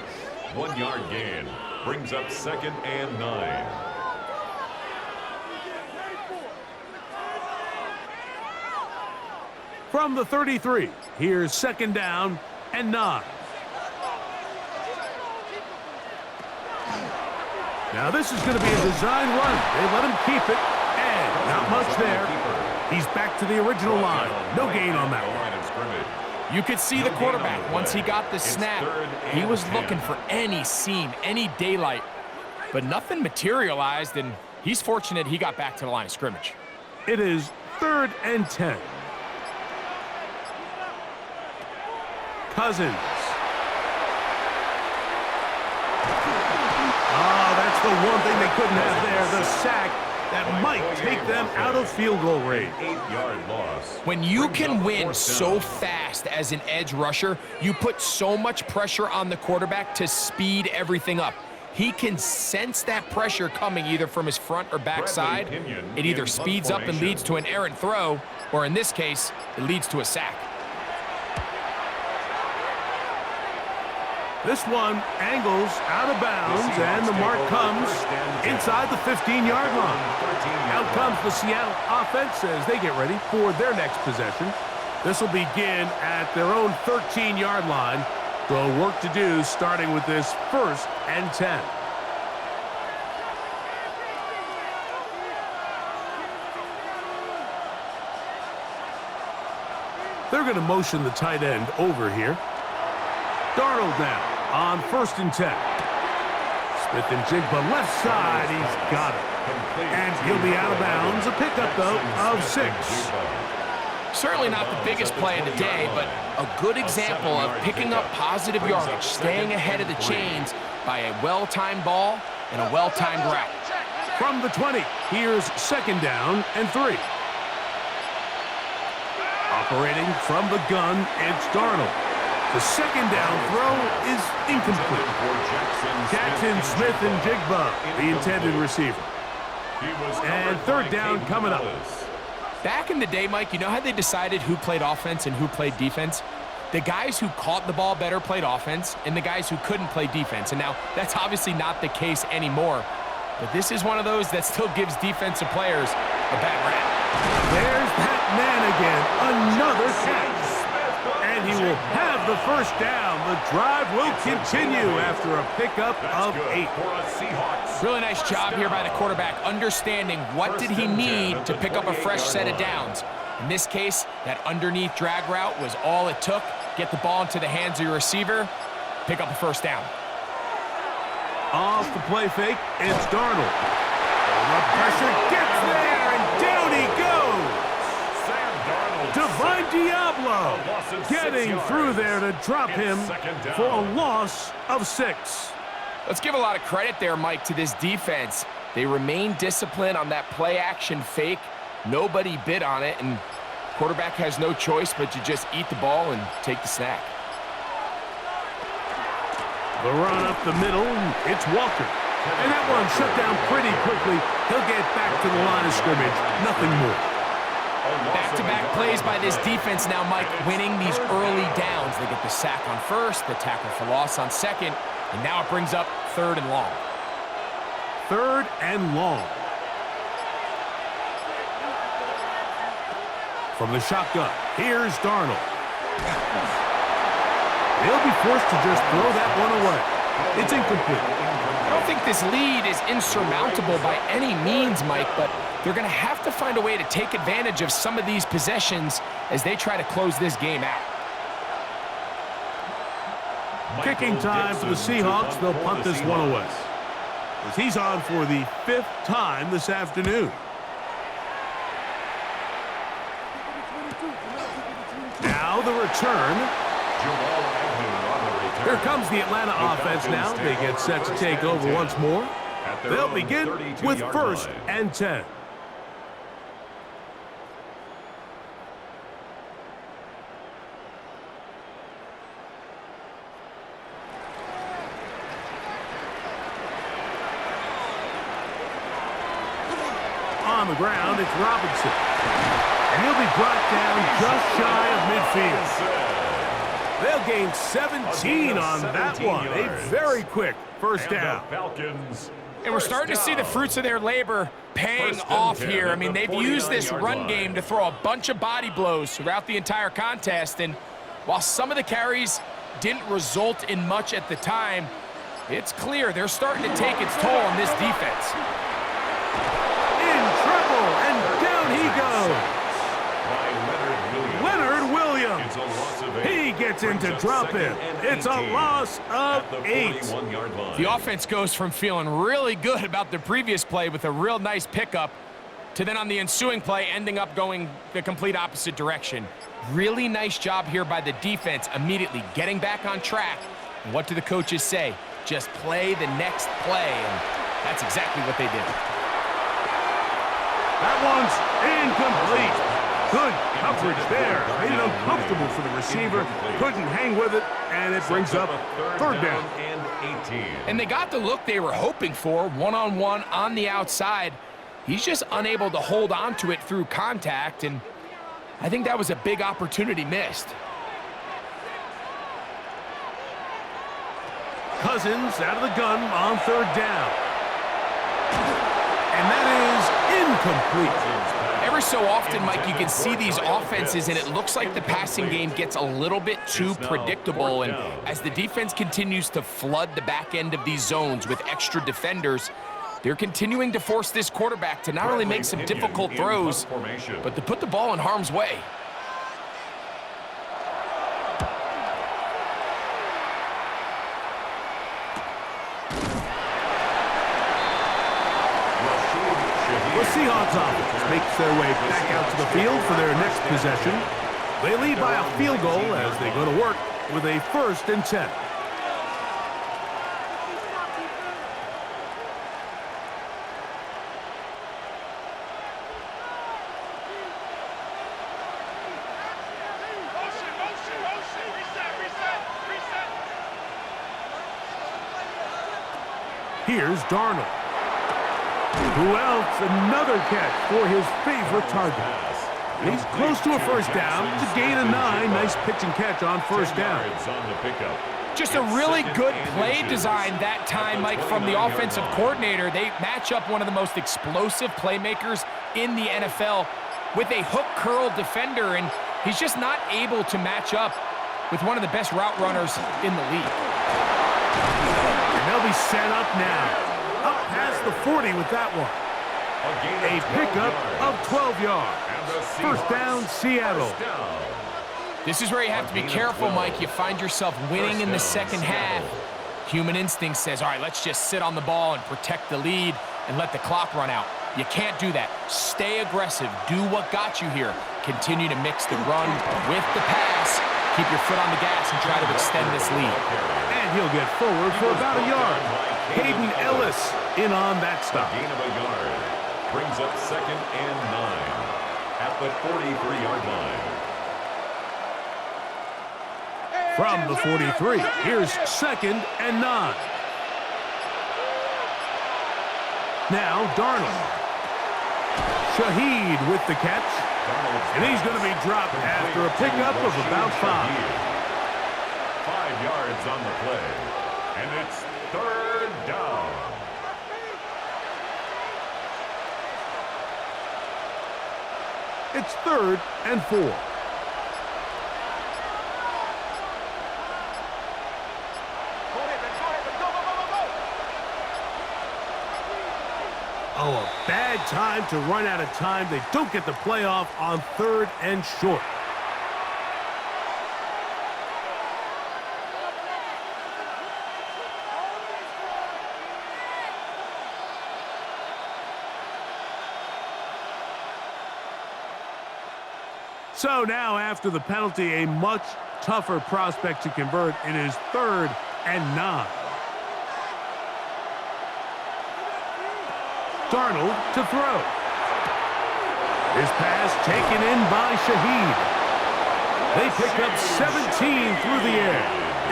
1 yard gain brings up 2nd and 9. From the 33, here's 2nd down and 9. Now this is going to be a design run. They let him keep it, and Not much there. He's back to the original line. No gain on that one. You could see the quarterback, once he got the snap, he was looking for any seam, any daylight, but nothing materialized, and he's fortunate he got back to the line of scrimmage. It is 3rd and 10. Cousins. Oh, that's the one thing they couldn't have there, the sack that might take them out of field goal range. 8-yard loss. When you can win so fast as an edge rusher, you put so much pressure on the quarterback to speed everything up. He can sense that pressure coming either from his front or back side. It either speeds up and leads to an errant throw, or in this case, it leads to a sack. This one angles out of bounds, and the mark comes inside the 15-yard line. Out comes the Seattle offense as they get ready for their next possession. This will begin at their own 13-yard line. So work to do starting with this 1st and 10. They're going to motion the tight end over here. Darnold now on 1st and 10. Smith-Njigba left side. He's got it. And he'll be out of bounds. A pickup, though, of 6. Certainly not the biggest play of the day, but a good example of picking up positive yardage, staying ahead of the chains by a well-timed ball and a well-timed route. From the 20, here's 2nd down and 3. Operating from the gun, it's Darnold. The 2nd down throw is incomplete. Jackson Smith-Njigba, the intended receiver. And 3rd down coming up. Back in the day, Mike, you know how they decided who played offense and who played defense? The guys who caught the ball better played offense, and the guys who couldn't play defense. And now, that's obviously not the case anymore. But this is one of those that still gives defensive players a bad rap. There's that man again. Another catch. And he will have the 1st down. The drive will continue after a pickup of 8. Really nice job here by the quarterback, understanding what did he need to pick up a fresh set of downs. In this case, that underneath drag route was all it took. Get the ball into the hands of your receiver, pick up a 1st down. Off the play fake, it's Darnold. The pressure gets there, and down he goes. Divine Diablo getting through there to drop him for a loss of 6. Let's give a lot of credit there, Mike, to this defense. They remain disciplined on that play-action fake. Nobody bid on it, and quarterback has no choice but to just eat the ball and take the snack. The run up the middle, it's Walker. And that one shut down pretty quickly. He'll get back to the line of scrimmage. Nothing more. Back-to-back plays by this defense now, Mike, winning these early downs. They get the sack on 1st, the tackle for loss on 2nd, and now it brings up 3rd and long. 3rd and long. From the shotgun, here's Darnold. He'll be forced to just throw that one away. It's incomplete. I don't think this lead is insurmountable by any means, Mike, but they're going to have to find a way to take advantage of some of these possessions as they try to close this game out. Kicking time for the Seahawks. They'll punt this one away, as he's on for the 5th time this afternoon. Now the return. Here comes the Atlanta offense now. They get set to take over once more. They'll begin with 1st and 10. On the ground, it's Robinson. And he'll be brought down just shy of midfield. They'll gain 17 on that one. A very quick 1st down. And we're starting to see the fruits of their labor paying off here. I mean, they've used this run game to throw a bunch of body blows throughout the entire contest. And while some of the carries didn't result in much at the time, it's clear they're starting to take its toll on this defense. In trouble, and goes. Leonard Williams. It's a loss of 8. He gets into drop it. It's a loss of 8. The offense goes from feeling really good about the previous play with a real nice pickup to then on the ensuing play ending up going the complete opposite direction. Really nice job here by the defense, immediately getting back on track. And what do the coaches say? Just play the next play, and that's exactly what they did. That one's incomplete. Good coverage there. Made it uncomfortable for the receiver. Couldn't hang with it, and it brings up third down. And they got the look they were hoping for, one-on-one on the outside. He's just unable to hold on to it through contact, and I think that was a big opportunity missed. Cousins out of the gun on third down. And that is incomplete. Every so often, Mike, you can see these offenses, and it looks like the passing game gets a little bit too predictable. And as the defense continues to flood the back end of these zones with extra defenders, they're continuing to force this quarterback to not only make some difficult throws, but to put the ball in harm's way. The Seahawks offense makes their way back out to the field for their next possession. They lead by a field goal as they go to work with a 1st and 10. Here's Darnold. Who else? Another catch for his favorite target. He's close to a 1st down. It's a gain of 9. Nice pitch and catch on 1st down. Just a really good play design that time, Mike, from the offensive coordinator. They match up one of the most explosive playmakers in the NFL with a hook curl defender, and he's just not able to match up with one of the best route runners in the league. And they'll be set up now. Up past the 40 with that one. A pickup of 12 yards. 1st down, Seattle. This is where you have to be careful, Mike. You find yourself winning in the second half. Human instinct says, all right, let's just sit on the ball and protect the lead and let the clock run out. You can't do that. Stay aggressive. Do what got you here. Continue to mix the run with the pass. Keep your foot on the gas and try to extend this lead. And he'll get forward for about a yard. Hayden Ellis in on that stop. Gain of a yard. Brings up 2nd and 9 at the 43-yard line. From the 43, here's 2nd and 9. Now Darnold. Shaheed with the catch. And he's going to be dropped after a pickup of about 5. 5 yards on the play. And it's 3rd down. It's 3rd and 4. Oh, a bad time to run out of time. They don't get the playoff on 3rd and short. So now, after the penalty, a much tougher prospect to convert. It is 3rd and 9. Darnold to throw. His pass taken in by Shaheed. They pick up 17 through the air.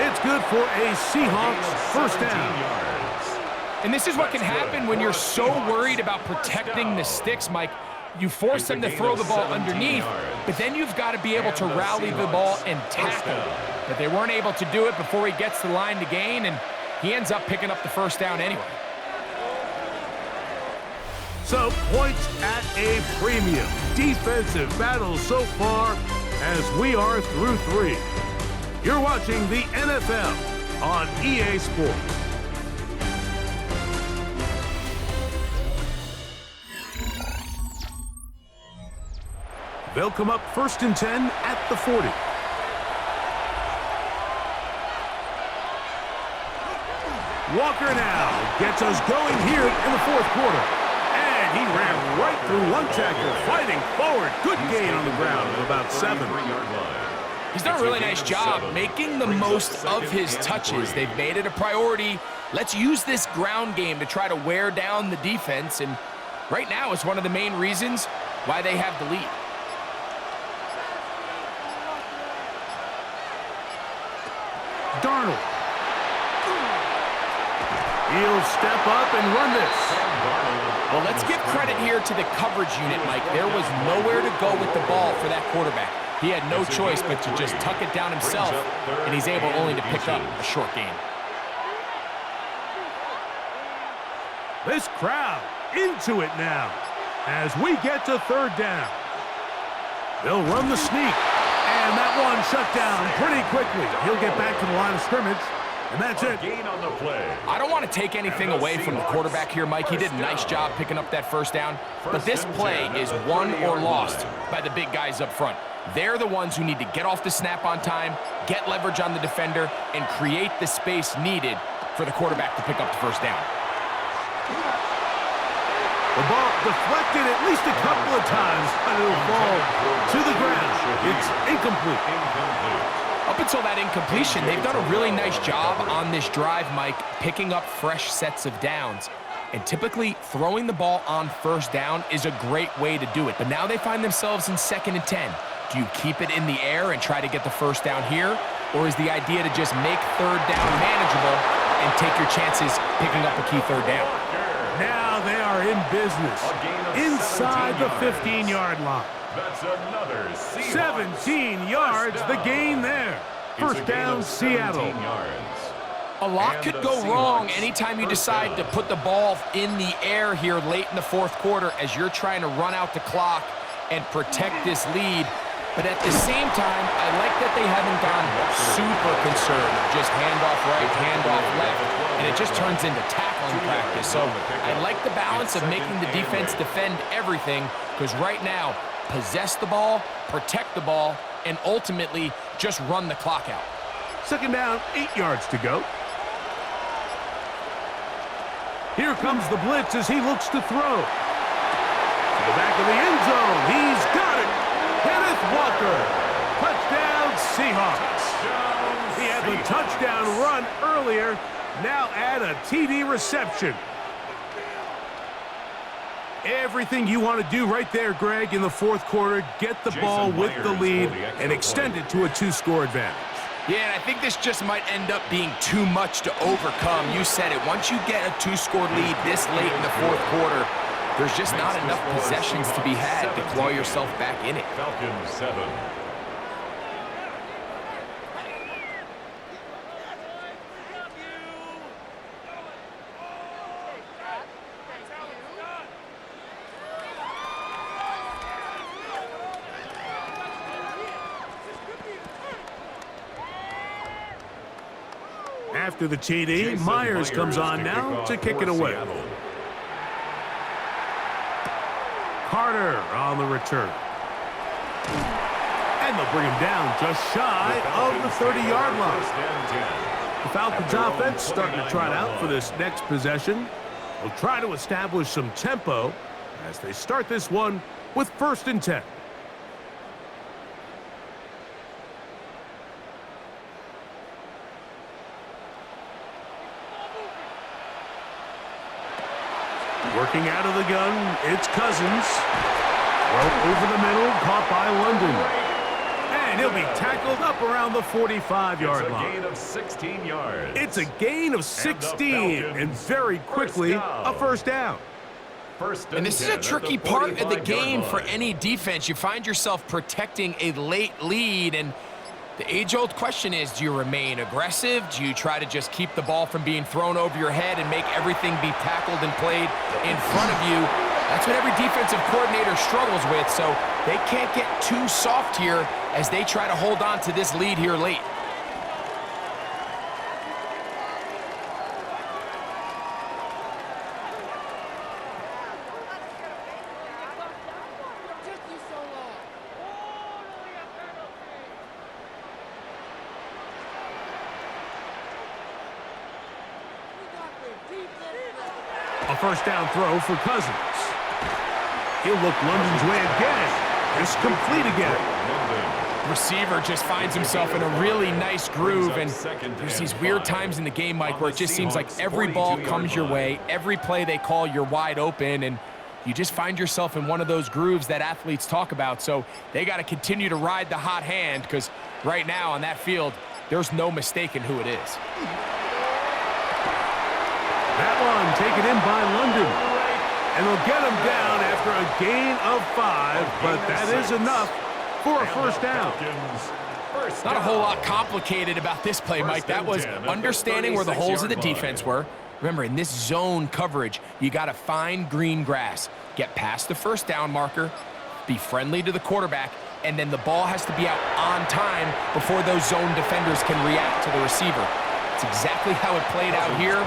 It's good for a Seahawks 1st down. And this is what can happen when you're so worried about protecting the sticks, Mike. You force them to throw the ball underneath, but then you've got to be able to rally the ball and tackle. But they weren't able to do it before he gets the line to gain, and he ends up picking up the 1st down anyway. So, points at a premium. Defensive battle so far as we are through 3. You're watching the NFL on EA Sports. They'll come up 1st and 10 at the 40. Walker now gets us going here in the 4th quarter. And he ran right through one tackle, fighting forward. Good gain on the ground of about 7. He's done a really nice job making the most of his touches. They've made it a priority. Let's use this ground game to try to wear down the defense. And right now it's one of the main reasons why they have the lead. Darnold. He'll step up and run this. Well, let's give credit here to the coverage unit, Mike. There was nowhere to go with the ball for that quarterback. He had no choice but to just tuck it down himself, and he's able only to pick up a short gain. This crowd into it now as we get to 3rd down. They'll run the sneak, and that one shut down pretty quickly. He'll get back to the line of scrimmage, and that's it. I don't want to take anything away from the quarterback here, Mike. He did a nice job picking up that 1st down, but this play is won or lost by the big guys up front. They're the ones who need to get off the snap on time, get leverage on the defender, and create the space needed for the quarterback to pick up the 1st down. The ball deflected at least a couple of times, and it'll fall to the ground. It's incomplete. Up until that incompletion, they've done a really nice job on this drive, Mike, picking up fresh sets of downs. And typically, throwing the ball on 1st down is a great way to do it. But now they find themselves in 2nd and 10. Do you keep it in the air and try to get the 1st down here? Or is the idea to just make 3rd down manageable and take your chances picking up a key 3rd down? Now they are in business inside the 15-yard line. That's another 17 yards, the gain there. 1st down, Seattle. A lot could go wrong anytime you decide to put the ball in the air here late in the 4th quarter as you're trying to run out the clock and protect this lead. But at the same time, I like that they haven't gone super conservative. Just handoff right, handoff left, and it just turns into tackling practice. So I like the balance of making the defense defend everything, because right now, possess the ball, protect the ball, and ultimately just run the clock out. 2nd down, 8 yards to go. Here comes the blitz as he looks to throw. To the back of the end zone, he's got it. Kenneth Walker, touchdown Seahawks. He had the touchdown run earlier, now add a TD reception. Everything you want to do right there, Greg, in the 4th quarter, get the ball with the lead and extend it to a 2-score advantage. Yeah, and I think this just might end up being too much to overcome. You said it. Once you get a 2-score lead this late in the 4th quarter, there's just not enough possessions to be had to claw yourself back in it. Falcons 7. After the TD, Myers comes on now to kick it away. Carter on the return. And they'll bring him down just shy of the 30-yard line. The Falcons offense starting to trot out for this next possession. They'll try to establish some tempo as they start this one with 1st and 10. Working out of the gun, it's Cousins. Throw over the middle, caught by London. And he'll be tackled up around the 45-yard line. It's a gain of 16 yards. It's a gain of 16, and very quickly, a 1st down. And this is a tricky part of the game for any defense. You find yourself protecting a late lead, and the age-old question is, do you remain aggressive? Do you try to just keep the ball from being thrown over your head and make everything be tackled and played in front of you? That's what every defensive coordinator struggles with, so they can't get too soft here as they try to hold on to this lead here late. first down throw for Cousins. He'll look London's way again. It's complete again. Receiver just finds himself in a really nice groove, and there's these weird times in the game, Mike, where it just seems like every ball comes your way, every play they call, you're wide open, and you just find yourself in one of those grooves that athletes talk about. So they got to continue to ride the hot hand, because right now on that field, there's no mistaking who it is. That one taken in by London. And they'll get him down after a gain of 5, but that is enough for a first down. Not a whole lot complicated about this play, Mike. That was understanding where the holes of the defense were. Remember, in this zone coverage, you got to find green grass, get past the first down marker, be friendly to the quarterback, and then the ball has to be out on time before those zone defenders can react to the receiver. It's exactly how it played out here.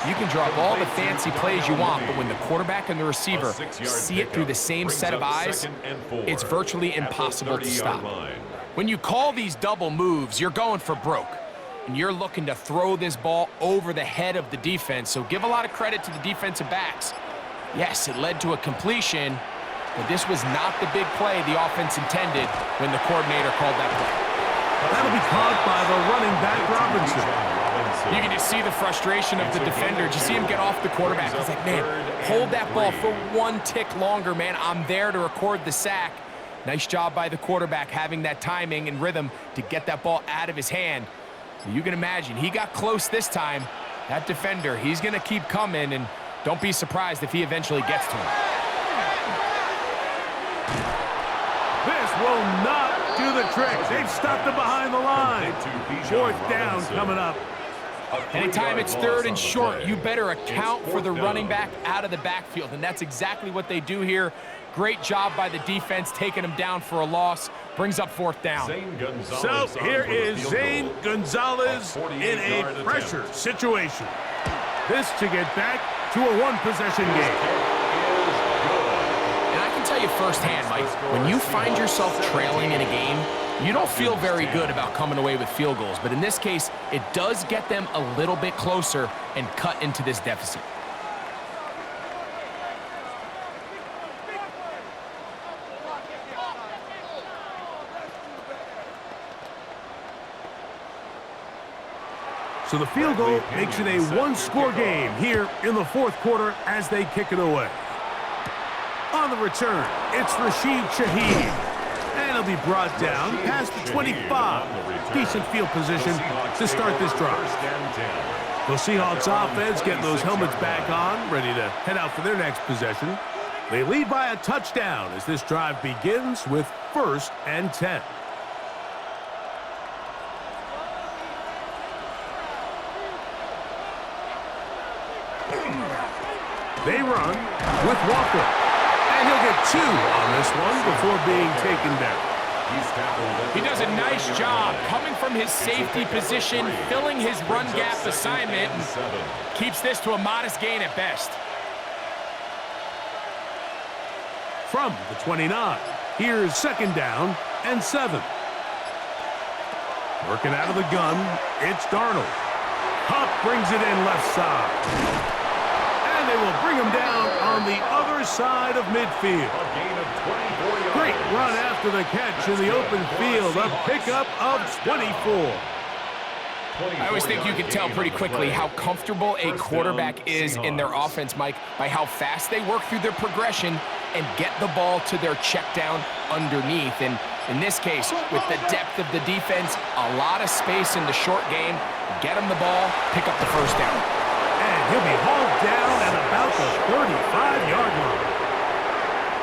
You can draw up all the fancy plays you want, but when the quarterback and the receiver see it through the same set of eyes, it's virtually impossible to stop. When you call these double moves, you're going for broke, and you're looking to throw this ball over the head of the defense, so give a lot of credit to the defensive backs. Yes, it led to a completion, but this was not the big play the offense intended when the coordinator called that play. That'll be caught by the running back, Robinson. You can just see the frustration of the defender. Just see him get off the quarterback. He's like, man, hold that ball for one tick longer, man. I'm there to record the sack. Nice job by the quarterback having that timing and rhythm to get that ball out of his hand. You can imagine, he got close this time. That defender, he's going to keep coming, and don't be surprised if he eventually gets to him. This will not do the trick. They've stopped him behind the line. Fourth down coming up. Anytime it's third and short, you better account for the running back out of the backfield, and that's exactly what they do here. Great job by the defense taking him down for a loss. Brings up fourth down. So here is Zane Gonzalez in a pressure situation. This to get back to a one-possession game. And I can tell you firsthand, Mike, when you find yourself trailing in a game, you don't feel very good about coming away with field goals. But in this case, it does get them a little bit closer and cut into this deficit. So the field goal makes it a one-score game here in the fourth quarter as they kick it away. On the return, it's Rashid Shaheed. And he'll be brought down past the 25. Decent field position to start this drive. The Seahawks offense getting those helmets back on, ready to head out for their next possession. They lead by a touchdown as this drive begins with 1st and 10. They run with Walker. And he'll get 2 on this one before being taken down. He does a nice job coming from his safety position, filling his run gap assignment, and keeps this to a modest gain at best. From the 29, here's 2nd down and 7. Working out of the gun, it's Darnold. Hupp brings it in left side. And they will bring him down on the other side of midfield. Great run after the catch in the open field. A pickup of 24. I always think you can tell pretty quickly how comfortable a quarterback is in their offense, Mike, by how fast they work through their progression and get the ball to their check down underneath. And in this case, with the depth of the defense, a lot of space in the short game, get them the ball, pick up the first down. And he'll be hauled down at about the 35-yard line.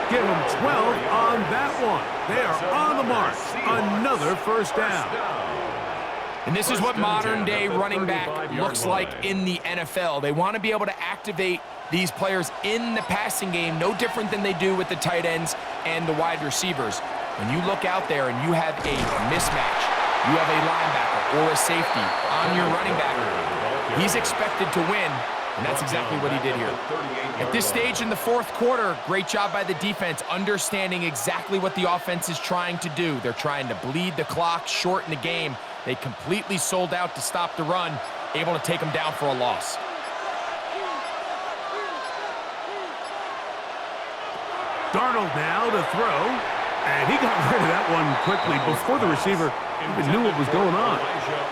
Give him 12 on that one. They are on the mark. Another first down. And this is what modern-day running back looks like in the NFL. They want to be able to activate these players in the passing game, no different than they do with the tight ends and the wide receivers. When you look out there and you have a mismatch, you have a linebacker or a safety on your running back, he's expected to win, and that's exactly what he did here. At this stage in the fourth quarter, great job by the defense, understanding exactly what the offense is trying to do. They're trying to bleed the clock, shorten the game. They completely sold out to stop the run, able to take them down for a loss. Darnold now to throw. And he got rid of that one quickly before the receiver even knew what was going on.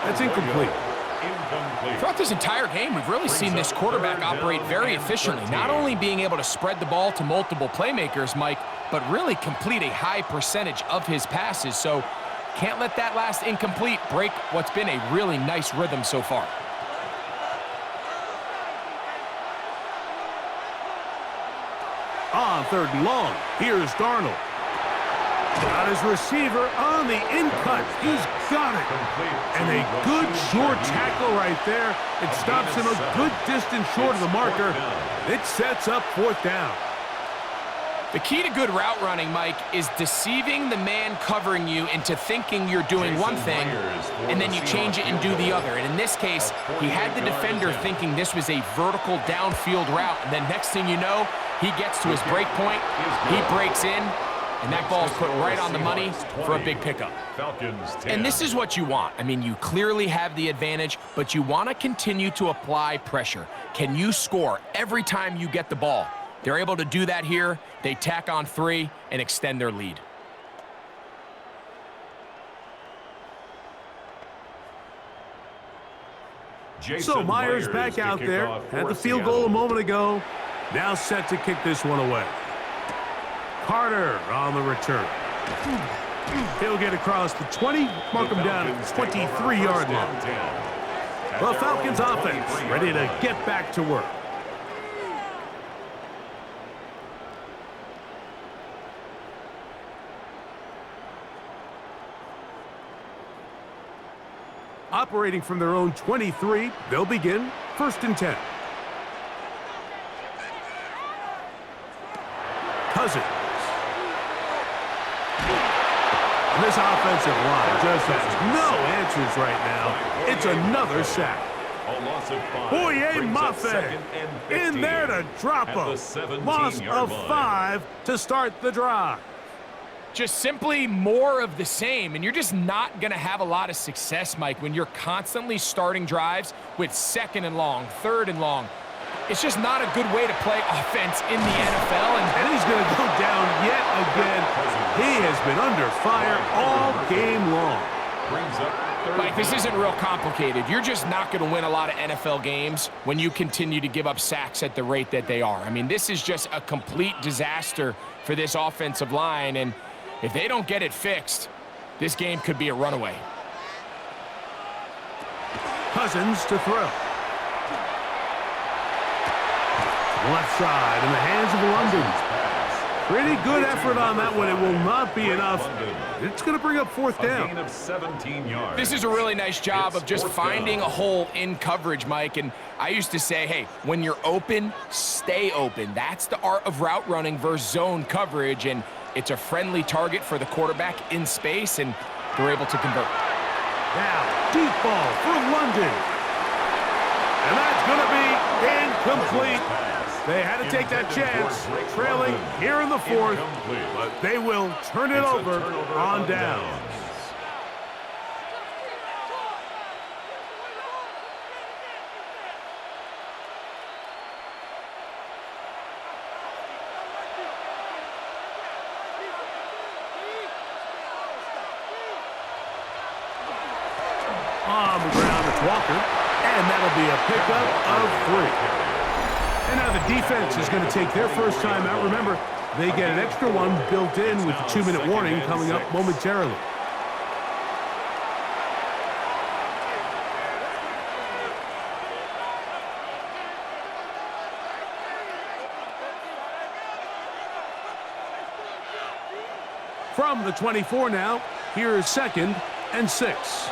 That's incomplete. Throughout this entire game, we've really seen this quarterback operate very efficiently, not only being able to spread the ball to multiple playmakers, Mike, but really complete a high percentage of his passes. So can't let that last incomplete break what's been a really nice rhythm so far. On 3rd and long, here's Darnold. Got his receiver on the in-cut. He's got it. And a good short tackle right there. It stops him a good distance short of the marker. It sets up 4th down. The key to good route running, Mike, is deceiving the man covering you into thinking you're doing one thing, and then you change it and do the other. And in this case, he had the defender thinking this was a vertical downfield route, and then next thing you know, he gets to his break point, he breaks in, and that ball's put right on the money for a big pickup. And this is what you want. I mean, you clearly have the advantage, but you want to continue to apply pressure. Can you score every time you get the ball? They're able to do that here. They tack on 3 and extend their lead. So Myers back out there. Had the field goal a moment ago. Now set to kick this one away. Carter on the return. He'll get across the 20, mark him down at the 23-yard line. The Falcons offense ready to get back to work. Operating from their own 23, they'll begin 1st and 10. Cousins. And this offensive line just has no answers right now. It's another sack. Boye Mafe in there to drop him. Loss of 5 to start the drive. Just simply more of the same, and you're just not going to have a lot of success, Mike, when you're constantly starting drives with 2nd and long, 3rd and long. It's just not a good way to play offense in the NFL. And he's going to go down yet again. He has been under fire all game long. Mike, this isn't real complicated. You're just not going to win a lot of NFL games when you continue to give up sacks at the rate that they are. I mean, this is just a complete disaster for this offensive line, and if they don't get it fixed, this game could be a runaway. Cousins to throw. Left side in the hands of London. Pretty good effort on that one. It will not be enough. It's going to bring up 4th down. Gain of 17 yards. This is a really nice job of just finding a hole in coverage, Mike. And I used to say, hey, when you're open, stay open. That's the art of route running versus zone coverage. And it's a friendly target for the quarterback in space, and they're able to convert. Now, deep ball for London. And that's going to be incomplete. They had to take that chance, trailing here in the 4th, but they will turn it over on downs. On the ground, it's Walker, and that'll be a pickup of 3. And now the defense is going to take their first time out. Remember, they get an extra one built in with the 2-minute warning coming up momentarily. From the 24 now, here is 2nd and 6.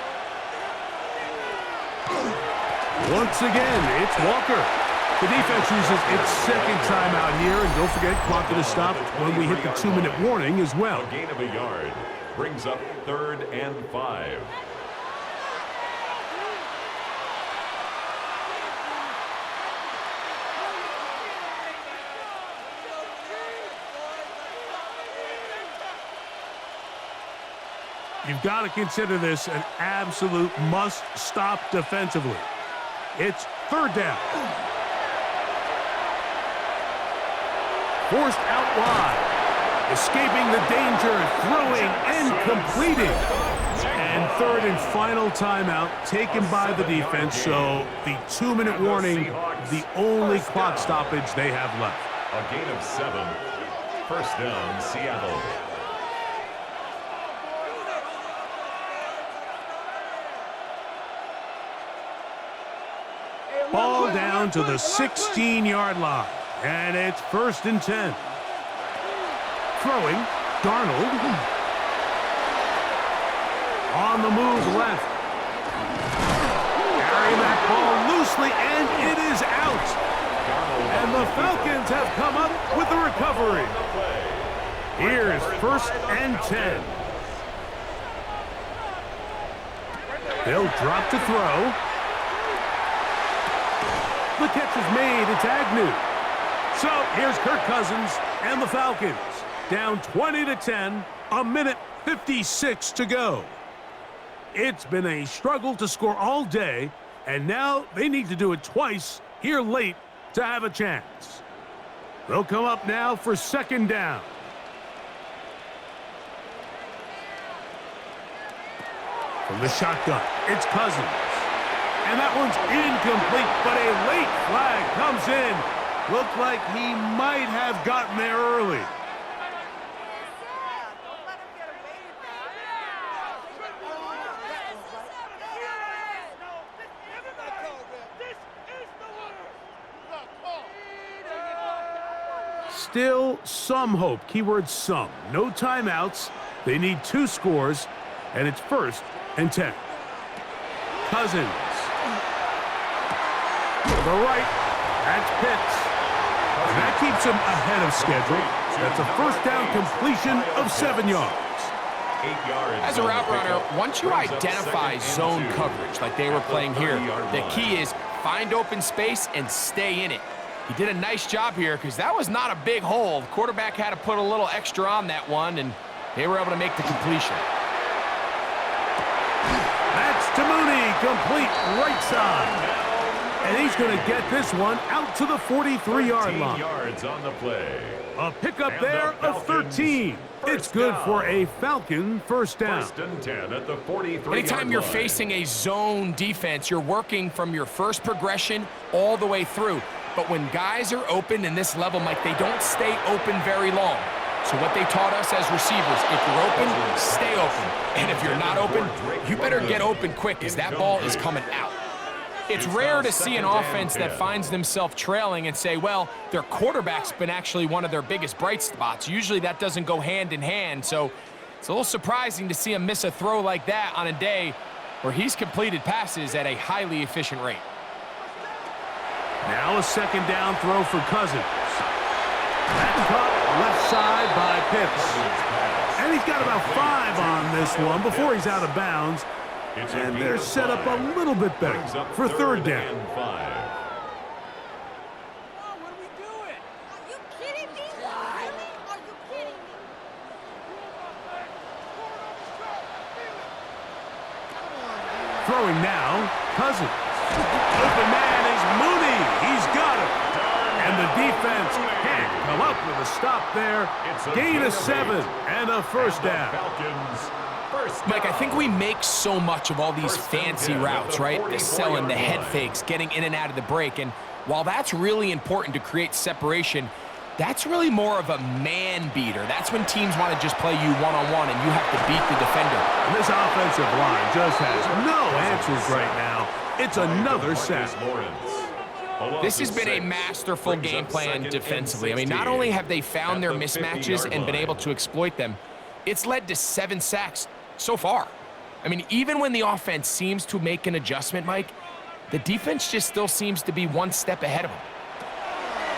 Once again, it's Walker. The defense uses its 2nd timeout here, and don't forget, clock to stop when we hit the 2-minute warning as well. A gain of a yard brings up 3rd and 5. You've got to consider this an absolute must-stop defensively. It's 3rd down. Forced out wide. Escaping the danger, throwing and completing. And third and final timeout taken by the defense, so the 2-minute warning, the only clock stoppage they have left. A gain of 7. First down, Seattle. Ball down to the 16-yard line, and it's 1st and 10. Throwing, Darnold. On the move left. Carrying that ball loosely, and it is out. And the Falcons have come up with the recovery. Here's 1st and 10. They'll drop to throw. The catch is made. It's Agnew. So here's Kirk Cousins and the Falcons. Down 20-10, a minute 56 to go. It's been a struggle to score all day, and now they need to do it twice here late to have a chance. They'll come up now for 2nd down. From the shotgun, it's Cousins. And that one's incomplete, but a late flag comes in. Looked like he might have gotten there early. Still some hope. Keyword some. No timeouts. They need 2 scores, and it's 1st and 10. Cousins. To the right. That's Pitts. And that keeps him ahead of schedule. That's a 1st down completion of 7 yards. 8 yards. As a route runner, once you identify zone coverage like they were playing here, the key is find open space and stay in it. He did a nice job here because that was not a big hole. The quarterback had to put a little extra on that one, and they were able to make the completion. That's to Mooney, complete right side. And he's going to get this one out to the 43-yard line. Yards on the play. A pickup there of 13. It's good for a Falcon 1st down. 1st and 10 at the 43-yard line. Anytime you're facing a zone defense, you're working from your first progression all the way through. But when guys are open in this level, Mike, they don't stay open very long. So what they taught us as receivers, if you're open, stay open. And if you're not open, you better get open quick because that ball is coming out. It's rare to see an offense that finds themselves trailing and say, well, their quarterback's been actually one of their biggest bright spots. Usually that doesn't go hand in hand. So it's a little surprising to see him miss a throw like that on a day where he's completed passes at a highly efficient rate. Now a 2nd down throw for Cousins. That's caught left side by Pitts. And he's got about 5 on this one before he's out of bounds. And they're set up a little bit better for 3rd down. What are we doing? Are you kidding me? Are you kidding me? Throwing now, Cousins. Open man is Mooney. He's got it. And the defense can't come up with a stop there. Gain of 7 and a 1st down. Mike, I think we make so much of all these fancy routes, right? The selling, the head fakes, getting in and out of the break. And while that's really important to create separation, that's really more of a man beater. That's when teams want to just play you one-on-one and you have to beat the defender. And this offensive line just has no answers right now. It's another sack. This has been a masterful game plan defensively. I mean, not only have they found their mismatches and been able to exploit them, it's led to 7 sacks so far. I mean, even when the offense seems to make an adjustment, Mike, the defense just still seems to be one step ahead of them.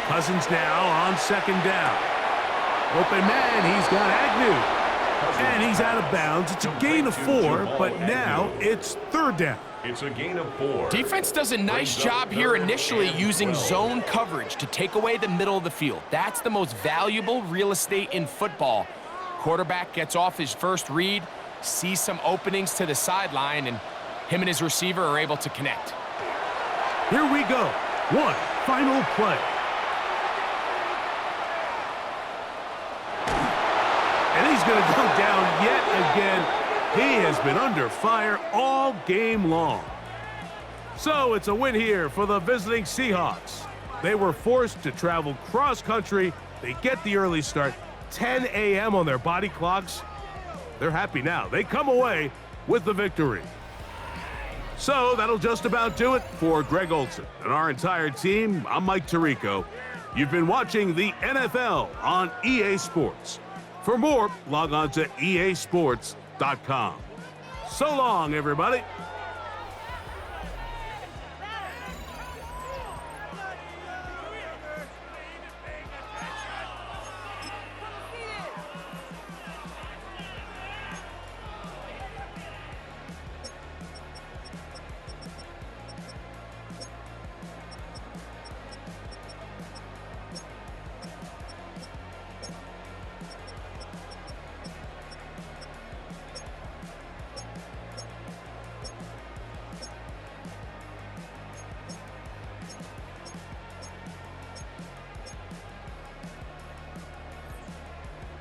Cousins now on 2nd down. Open man, he's got Agnew. And he's out of bounds. It's a gain of 4, but now it's 3rd down. It's a gain of 4. Defense does a nice job here initially using zone coverage to take away the middle of the field. That's the most valuable real estate in football. Quarterback gets off his first read, sees some openings to the sideline, and him and his receiver are able to connect. Here we go. One final play. going to go down yet again. He has been under fire all game long. So it's a win here for the visiting Seahawks. They were forced to travel cross-country. They get the early start, 10 a.m. on their body clocks. They're happy now. They come away with the victory. So that'll just about do it for Greg Olson and our entire team. I'm Mike Tirico. You've been watching the NFL on EA Sports. For more, log on to easports.com. So long, everybody.